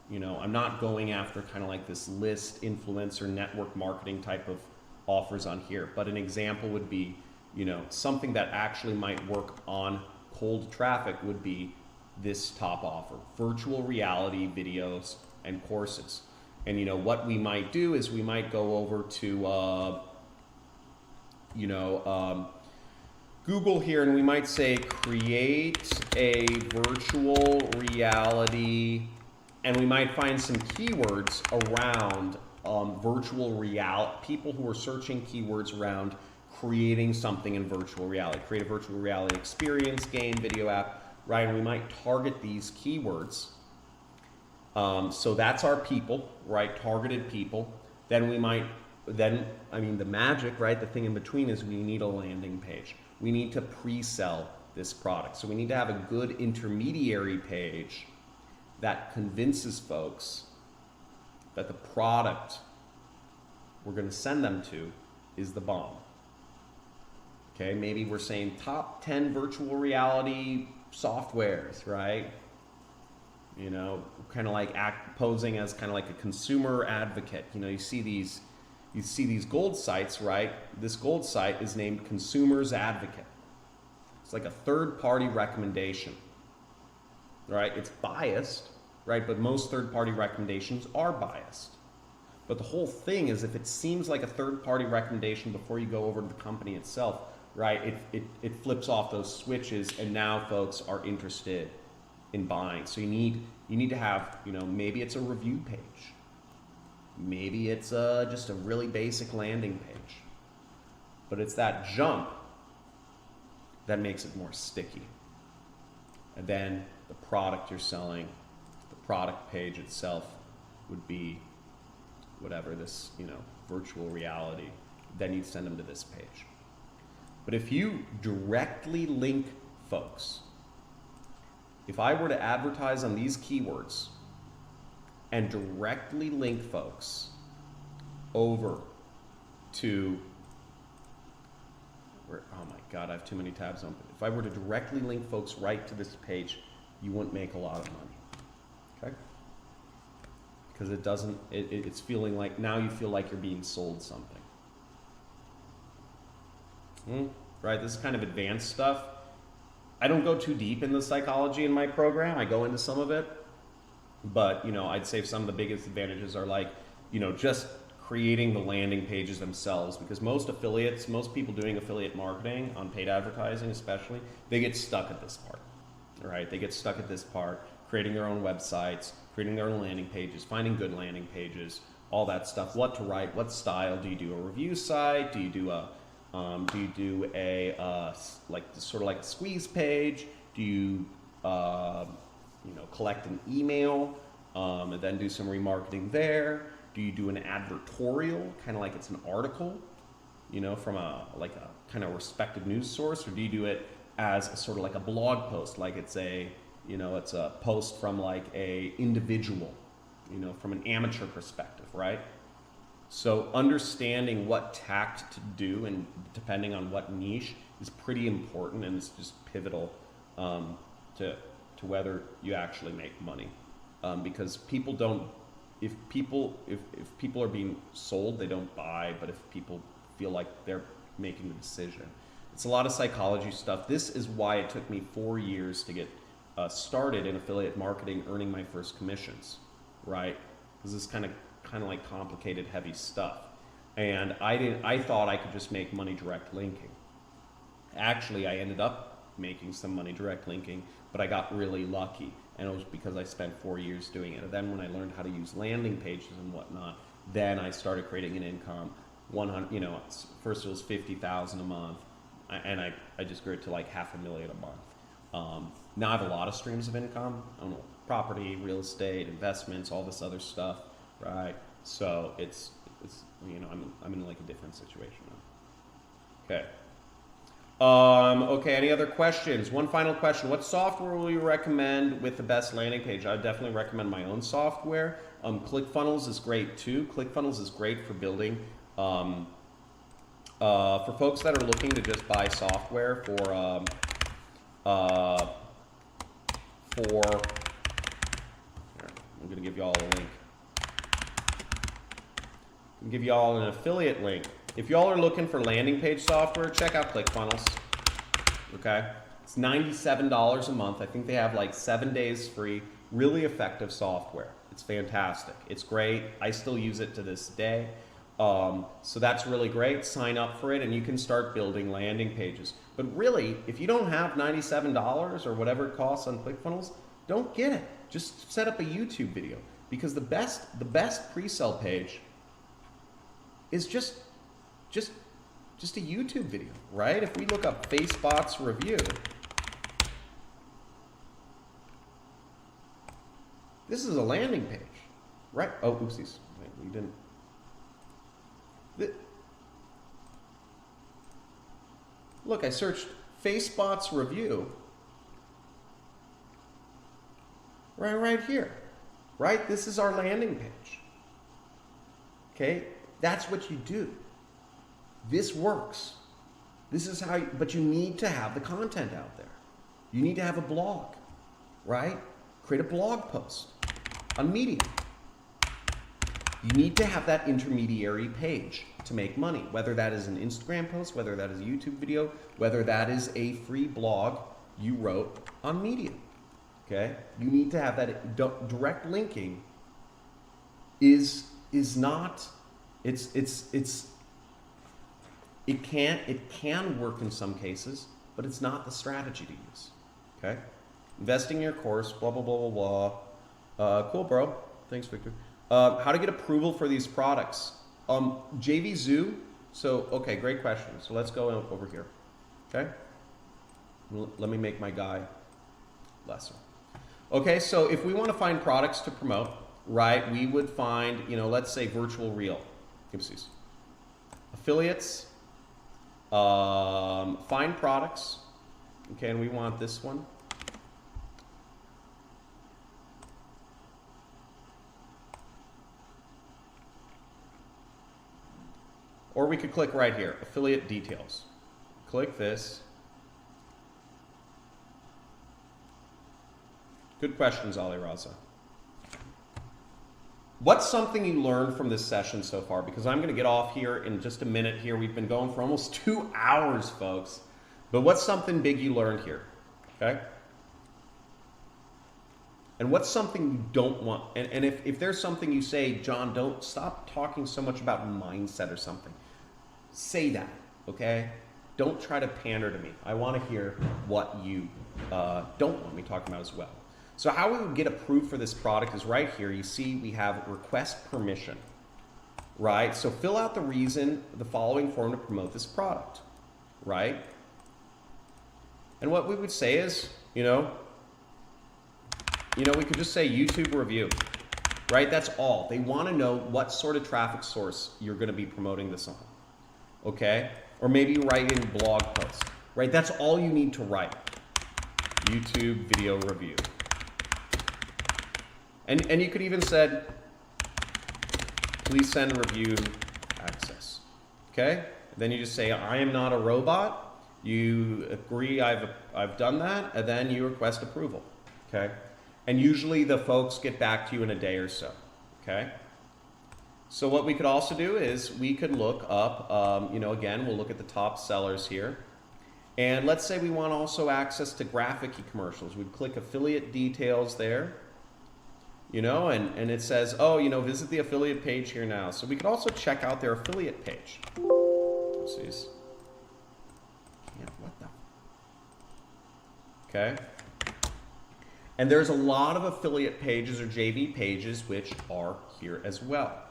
You know, I'm not going after kind of like this list, influencer, network marketing type of offers on here, but an example would be, you know, something that actually might work on cold traffic would be this top offer: virtual reality videos and courses. And you know what we might do is we might go over to Google here, and we might say create a virtual reality, and we might find some keywords around virtual reality, people who are searching keywords around creating something in virtual reality, create a virtual reality experience, game, video app, right? And we might target these keywords. So that's our people, right? Targeted people. Then we might, the magic, right? The thing in between is we need a landing page. We need to pre-sell this product. So we need to have a good intermediary page that convinces folks that the product we're going to send them to is the bomb. Okay, maybe we're saying top 10 virtual reality softwares, right? You know, kind of like posing as kind of like a consumer advocate. You know, you see these gold sites, right? This gold site is named Consumer's Advocate. It's like a third-party recommendation, right? It's biased, right? But most third-party recommendations are biased. But the whole thing is, if it seems like a third-party recommendation before you go over to the company itself, right? It flips off those switches, and now folks are interested in buying. So you need to have, you know, maybe it's a review page, maybe it's just a really basic landing page, but it's that jump that makes it more sticky. And then the product you're selling, the product page itself would be whatever this, you know, virtual reality. Then you send them to this page. But if you directly link folks, if I were to advertise on these keywords and directly link folks over to, oh my God, I have too many tabs open. If I were to directly link folks right to this page, you wouldn't make a lot of money, okay? Because it doesn't, it's feeling like, now you feel like you're being sold something. Right, this is kind of advanced stuff. I don't go too deep in the psychology in my program. I go into some of it, but you know, I'd say some of the biggest advantages are like, you know, just creating the landing pages themselves, because most affiliates, most people doing affiliate marketing on paid advertising especially, they get stuck at this part, all right? They get stuck at this part, creating their own websites, creating their own landing pages, finding good landing pages, all that stuff, what to write, what style. Do you do a review site? Do you do a like sort of like a squeeze page? Do you collect an email and then do some remarketing there? Do you do an advertorial, kind of like it's an article, you know, from a kind of respected news source, or do you do it as a sort of like a blog post, like it's a, you know, it's a post from like a individual, you know, from an amateur perspective, right? So understanding what tact to do, and depending on what niche, is pretty important, and it's just pivotal to whether you actually make money. Because people don't, if people are being sold, they don't buy, but if people feel like they're making the decision. It's a lot of psychology stuff. This is why it took me 4 years to get started in affiliate marketing, earning my first commissions, right? Because this is kind of like complicated, heavy stuff. And I thought I could just make money direct linking. Actually, I ended up making some money direct linking, but I got really lucky. And it was because I spent 4 years doing it. And then when I learned how to use landing pages and whatnot, then I started creating an income. 100, you know, first it was 50,000 a month, and I just grew it to like $500,000 a month. Now I have a lot of streams of income. I don't know, property, real estate, investments, all this other stuff, right? So it's you know, I'm in like a different situation now. Okay. Okay, any other questions? One final question. What software will you recommend with the best landing page? I would definitely recommend my own software. ClickFunnels is great too. ClickFunnels is great for building. For folks that are looking to just buy software for I'm going to give you all a link. I'm going to give you all an affiliate link. If y'all are looking for landing page software, check out ClickFunnels. Okay, it's $97 a month. I think they have like 7 days free. Really effective software. It's fantastic. It's great. I still use it to this day. So that's really great. Sign up for it and you can start building landing pages. But really, if you don't have $97 or whatever it costs on ClickFunnels, don't get it. Just set up a YouTube video, because the best pre-sale page is just a YouTube video, right? If we look up FaceBot's review, this is a landing page, right? Oh, oopsies, wait, we didn't. Look, I searched FaceBot's review. Right here, right? This is our landing page. Okay, that's what you do. This works. This is how, but you need to have the content out there. You need to have a blog, right? Create a blog post on Medium. You need to have that intermediary page to make money, whether that is an Instagram post, whether that is a YouTube video, whether that is a free blog you wrote on Medium. Okay? You need to have that. Direct linking is not, it can work in some cases, but it's not the strategy to use. Okay? Investing in your course, blah, blah, blah, blah, blah. Cool, bro. Thanks, Victor. How to get approval for these products. JVZoo. So, okay, great question. So let's go over here. Okay? Let me make my guy lesser. Okay, so if we want to find products to promote, right, we would find, you know, let's say virtual reel. Oopsies. Affiliates. Find products. Okay, and we want this one. Or we could click right here, affiliate details. Click this. Good questions, Ali Raza. What's something you learned from this session so far? Because I'm going to get off here in just a minute here. We've been going for almost 2 hours, folks. But what's something big you learned here? Okay? And what's something you don't want? And if there's something you say, John, don't stop talking so much about mindset or something. Say that, okay? Don't try to pander to me. I want to hear what you don't want me talking about as well. So how we would get approved for this product is right here. You see we have request permission, right? So fill out the reason, the following form to promote this product, right? And what we would say is, you know, we could just say YouTube review, right? That's all. They want to know what sort of traffic source you're going to be promoting this on, okay? Or maybe write in blog post, right? That's all you need to write. YouTube video review. And you could even said, please send review access, okay? Then you just say, I am not a robot. You agree I've done that, and then you request approval, okay? And usually the folks get back to you in a day or so, okay? So what we could also do is we could look up, again, we'll look at the top sellers here. And let's say we want also access to graphic commercials. We'd click affiliate details there. you know, and it says, oh, you know, visit the affiliate page here now. So we could also check out their affiliate page. Oopsies. Yeah, what the? Okay. And there's a lot of affiliate pages or JV pages which are here as well.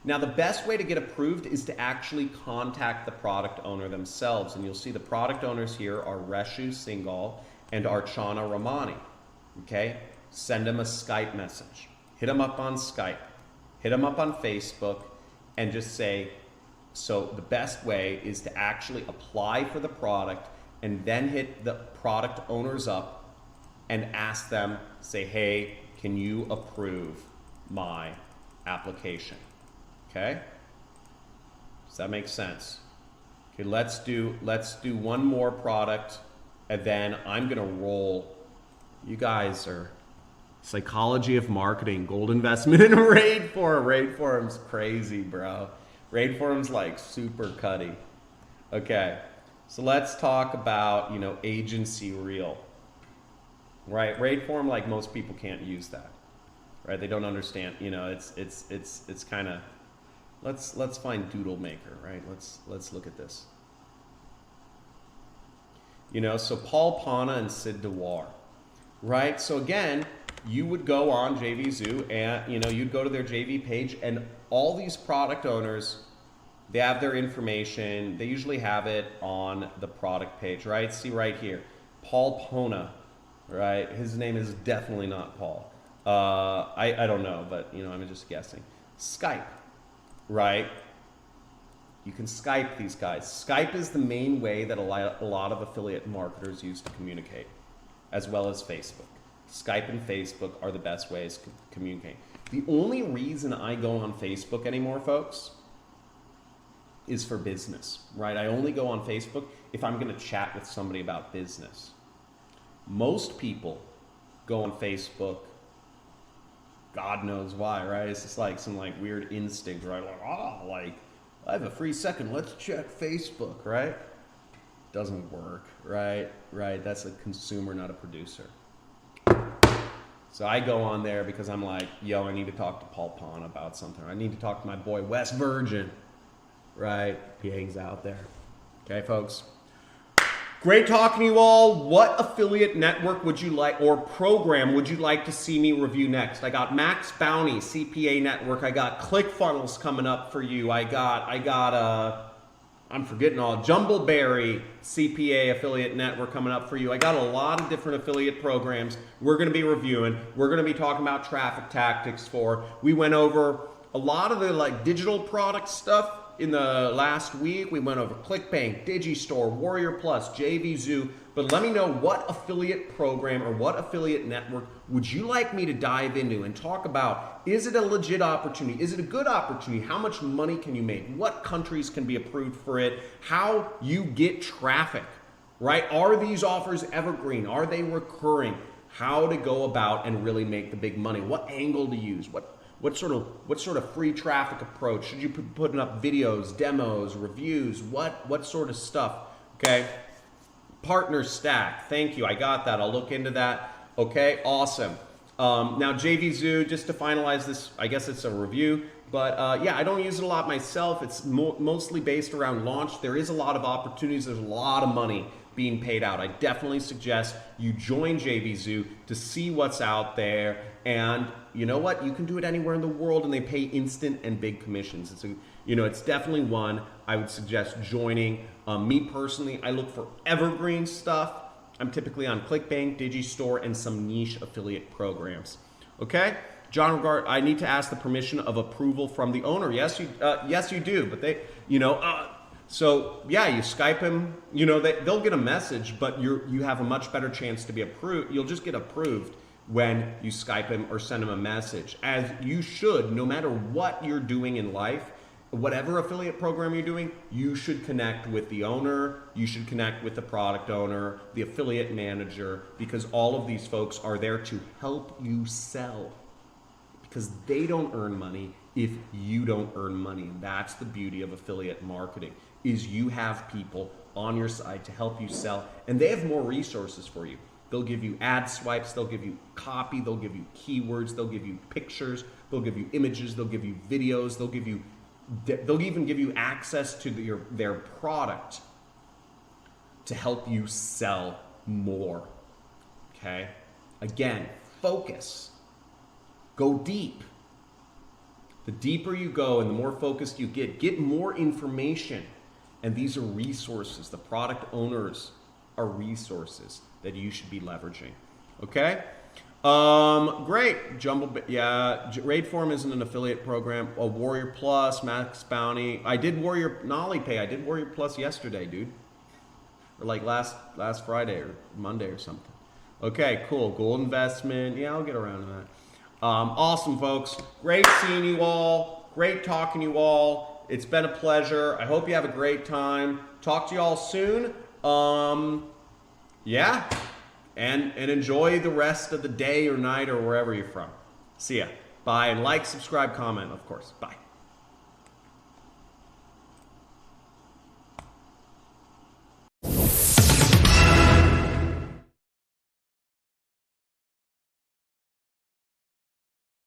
Now, the best way to get approved is to actually contact the product owner themselves. And you'll see the product owners here are Reshu Singhal and Archana Ramani. Okay? Send them a Skype message. Hit them up on Skype. Hit them up on Facebook and just say, so the best way is to actually apply for the product and then hit the product owners up and ask them, say, hey, can you approve my application? Okay? Does that make sense? Okay, let's do one more product, and then I'm gonna roll. You guys are psychology of marketing, gold investment in Raid Forum. Raid Forum's crazy, bro. Raid Forum's like super cutty. Okay, so let's talk about, you know, agency reel. Right, Raid Forum, like most people can't use that. Right, they don't understand. You know, it's kind of. Let's find Doodle Maker. Right, let's look at this. You know, so Paul Pana and Sid Dewar. Right, so again, you would go on JVZoo and, you know, you'd go to their JV page, and all these product owners, they have their information. They usually have it on the product page. Right, see right here, Paul Pana. Right, his name is definitely not Paul. I don't know, but you know, I'm just guessing. Skype, right? You can Skype these guys. Skype is the main way that a lot of affiliate marketers use to communicate, as well as Facebook. Skype and Facebook are the best ways to communicate. The only reason I go on Facebook anymore, folks, is for business, right? I only go on Facebook if I'm going to chat with somebody about business. Most people go on Facebook, God knows why, right? It's just like some like weird instinct, right? Like, oh, like I have a free second, let's check Facebook, right? Doesn't work, right? Right, that's a consumer, not a producer. So I go on there because I'm like, yo, I need to talk to Paul Pana about something. I need to talk to my boy West Virgin, right? He hangs out there. Okay, folks? Great talking to you all. What affiliate network would you like, or program would you like to see me review next? I got Max Bounty, CPA network. I got ClickFunnels coming up for you. I got I'm forgetting all, Jumbleberry CPA affiliate network coming up for you. I got a lot of different affiliate programs we're going to be reviewing. We're going to be talking about traffic tactics for. We went over a lot of the like digital product stuff in the last week. We went over ClickBank, Digistore, Warrior Plus, JVZoo. But let me know what affiliate program or what affiliate network would you like me to dive into and talk about. Is it a legit opportunity? Is it a good opportunity? How much money can you make? What countries can be approved for it? How you get traffic, right? Are these offers evergreen? Are they recurring? How to go about and really make the big money? What angle to use? What sort of free traffic approach? Should you be putting up videos, demos, reviews? What sort of stuff? Okay. Partner stack. Thank you. I got that. I'll look into that. Okay. Awesome. Now JVZoo, just to finalize this, I guess it's a review, but yeah, I don't use it a lot myself. It's mostly based around launch. There is a lot of opportunities. There's a lot of money being paid out. I definitely suggest you join JVZoo to see what's out there. And you know what? You can do it anywhere in the world, and they pay instant and big commissions. It's definitely one I would suggest joining. Me personally, I look for evergreen stuff. I'm typically on ClickBank, Digistore, and some niche affiliate programs. Okay, John Regard, I need to ask the permission of approval from the owner. Yes, you do. But they, so yeah, you Skype him. They'll get a message, but you have a much better chance to be approved. You'll just get approved when you Skype him or send him a message, as you should, no matter what you're doing in life. Whatever affiliate program you're doing, you should connect with the owner, you should connect with the product owner, the affiliate manager, because all of these folks are there to help you sell, because they don't earn money if you don't earn money. And that's the beauty of affiliate marketing, is you have people on your side to help you sell, and they have more resources for you. They'll give you ad swipes, they'll give you copy, they'll give you keywords, they'll give you pictures, they'll give you images, they'll give you videos, they'll even give you access to their product to help you sell more. Okay? Again, focus. Go deep. The deeper you go and the more focused you get more information. And these are resources. The product owners are resources that you should be leveraging. Okay? Great. Raidform isn't an affiliate program. Warrior Plus, Max Bounty. I did Warrior Nolly Pay. I did Warrior Plus yesterday, dude. Or like last Friday or Monday or something. Okay, cool. Gold investment. Yeah, I'll get around to that. Awesome, folks. Great seeing you all. Great talking to you all. It's been a pleasure. I hope you have a great time. Talk to you all soon. Yeah. And enjoy the rest of the day or night or wherever you're from. See ya. Bye. And like, subscribe, comment, of course. Bye.